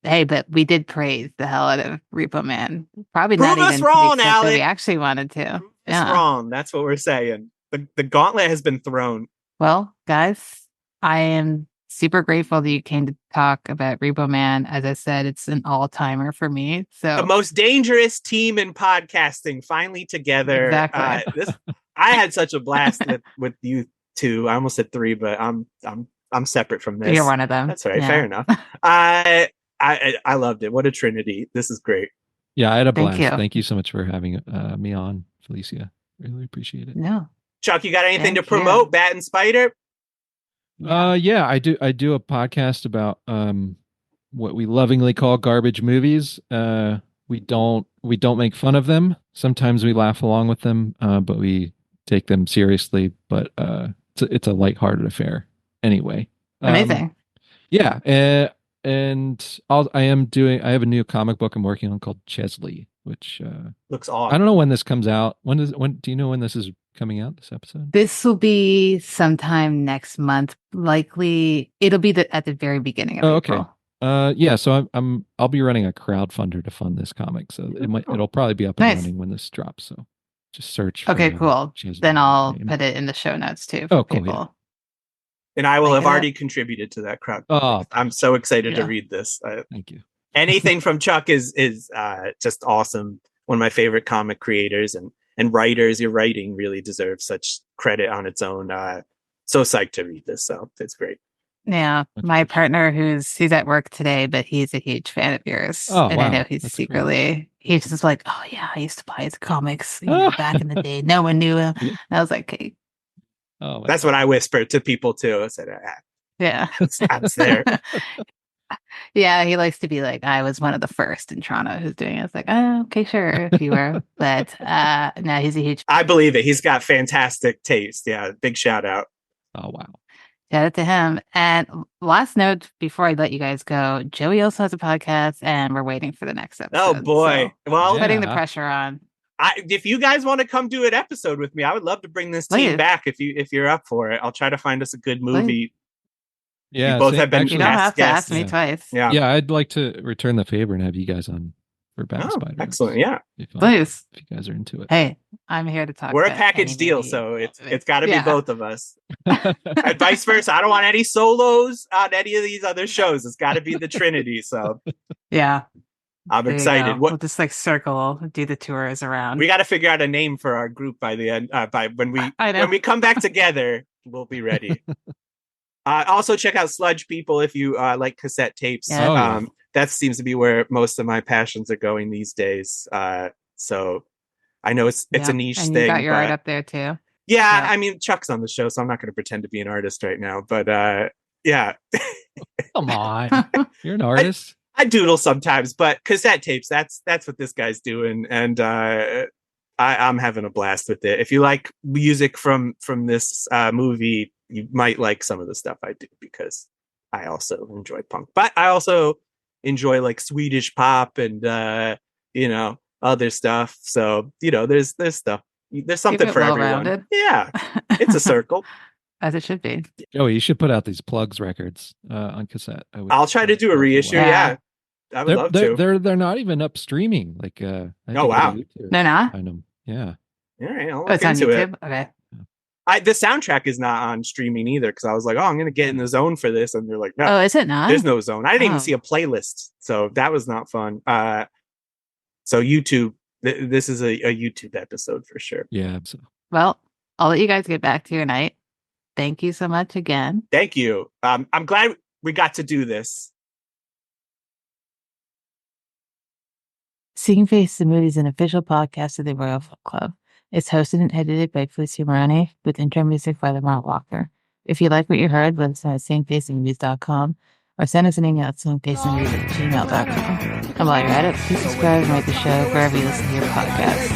Speaker 1: Hey, but we did praise the hell out of Repo Man. Probably
Speaker 2: Prove
Speaker 1: not even
Speaker 2: wrong, Alex.
Speaker 1: that we actually wanted to.
Speaker 2: It's wrong. That's what we're saying. The gauntlet has been thrown.
Speaker 1: Well, guys, I am super grateful that you came to talk about Repo Man. As I said, it's an all-timer for me. So
Speaker 2: the most dangerous team in podcasting finally together.
Speaker 1: Exactly.
Speaker 2: I had such a blast with you two. I almost said three, but I'm separate from this.
Speaker 1: You're one of them.
Speaker 2: That's right. Yeah. Fair enough. I loved it. What a trinity. This is great.
Speaker 3: Yeah, I had a blast. Thank you so much for having me on, Felicia. Really appreciate it.
Speaker 1: No.
Speaker 2: Chuck, you got anything to promote? Bat and Spider?
Speaker 3: Yeah, I do a podcast about what we lovingly call garbage movies. We don't make fun of them. Sometimes we laugh along with them, but we take them seriously. But it's a lighthearted affair anyway.
Speaker 1: Amazing.
Speaker 3: Yeah, and I have a new comic book I'm working on called Chesley, which
Speaker 2: looks awesome.
Speaker 3: I don't know when this comes out. When do you know when this is coming out, this episode?
Speaker 1: This will be sometime next month. Likely it'll be at the very beginning of April.
Speaker 3: Okay. Yeah, so I'll be running a crowdfunder to fund this comic, so it'll probably be up and running when this drops. So just search for
Speaker 1: cool. Then I'll put it in the show notes too for people.
Speaker 3: Yeah.
Speaker 2: And I will have already contributed to that crowd.
Speaker 3: Oh,
Speaker 2: I'm so excited to read this.
Speaker 3: Thank you.
Speaker 2: Anything from Chuck is just awesome. One of my favorite comic creators and writers. Your writing really deserves such credit on its own. So psyched to read this. So it's great.
Speaker 1: Yeah. My partner who's at work today, but he's a huge fan of yours.
Speaker 3: Oh,
Speaker 1: and
Speaker 3: wow.
Speaker 1: I know he's secretly, he's just like, oh yeah, I used to buy his comics back in the day. No one knew him. And I was like, hey.
Speaker 2: Oh, that's what I whispered to people too. I said,
Speaker 1: yeah,
Speaker 2: I was there.
Speaker 1: Yeah, he likes to be like, I was one of the first in Toronto who's doing it. It's like, oh, okay, sure, if you were. But no, he's a huge...
Speaker 2: I believe it. He's got fantastic taste. Yeah, big shout out.
Speaker 3: Oh, wow.
Speaker 1: Shout out to him. And last note, before I let you guys go, Joey also has a podcast, and we're waiting for the next episode.
Speaker 2: Oh, boy.
Speaker 1: So putting the pressure on.
Speaker 2: If you guys want to come do an episode with me, I would love to bring this team back. If you're up for it, I'll try to find us a good movie.
Speaker 3: Yeah,
Speaker 2: you both have been.
Speaker 1: You don't have to ask me twice.
Speaker 3: Yeah, I'd like to return the favor and have you guys on for Bat Spider.
Speaker 2: Excellent, yeah.
Speaker 3: Please, if you guys are into it.
Speaker 1: Hey, I'm here to talk.
Speaker 2: We're a package deal, so it's got to be both of us. And vice versa. I don't want any solos on any of these other shows. It's got to be the Trinity. So
Speaker 1: yeah.
Speaker 2: I'm excited.
Speaker 1: We'll just like circle, do the tours around.
Speaker 2: We got to figure out a name for our group by the end. By when we come back together, we'll be ready. Also, check out Sludge People if you like cassette tapes.
Speaker 1: Yeah.
Speaker 2: That seems to be where most of my passions are going these days. So I know it's a niche
Speaker 1: and
Speaker 2: thing.
Speaker 1: You got your art up there too.
Speaker 2: Yeah, I mean Chuck's on the show, so I'm not going to pretend to be an artist right now. But yeah,
Speaker 3: come on, you're an artist.
Speaker 2: I doodle sometimes, but cassette tapes, that's what this guy's doing. And I'm having a blast with it. If you like music from this movie, you might like some of the stuff I do, because I also enjoy punk. But I also enjoy like Swedish pop and, other stuff. So, there's stuff. There's something for everyone. Yeah, it's a circle.
Speaker 1: As it should be.
Speaker 3: Oh, you should put out these Plugz records on cassette.
Speaker 2: I'll try to do a reissue. Yeah. I would love to.
Speaker 3: They're not even up streaming. Like,
Speaker 2: oh wow,
Speaker 1: they're not.
Speaker 3: Find them. Yeah.
Speaker 2: All right, I'll look into it.
Speaker 1: Okay.
Speaker 2: The soundtrack is not on streaming either, because I was like, oh, I'm going to get in the zone for this, and they're like, no.
Speaker 1: Oh, is it not?
Speaker 2: There's no zone. I didn't even see a playlist, so that was not fun. So YouTube, this is a YouTube episode for sure.
Speaker 3: Yeah.
Speaker 1: Well, I'll let you guys get back to your night. Thank you so much again.
Speaker 2: Thank you. I'm glad we got to do this.
Speaker 1: Seeing Faces in Movies is an official podcast of the Royal Film Club. It's hosted and edited by Felicia with intro music by Lamont Walker. If you like what you heard, let us know at seeingfacesinmovies.com or send us an email at seeingfacesinmovies@gmail.com. And while you're at it, please subscribe and rate the show wherever you listen to your podcast.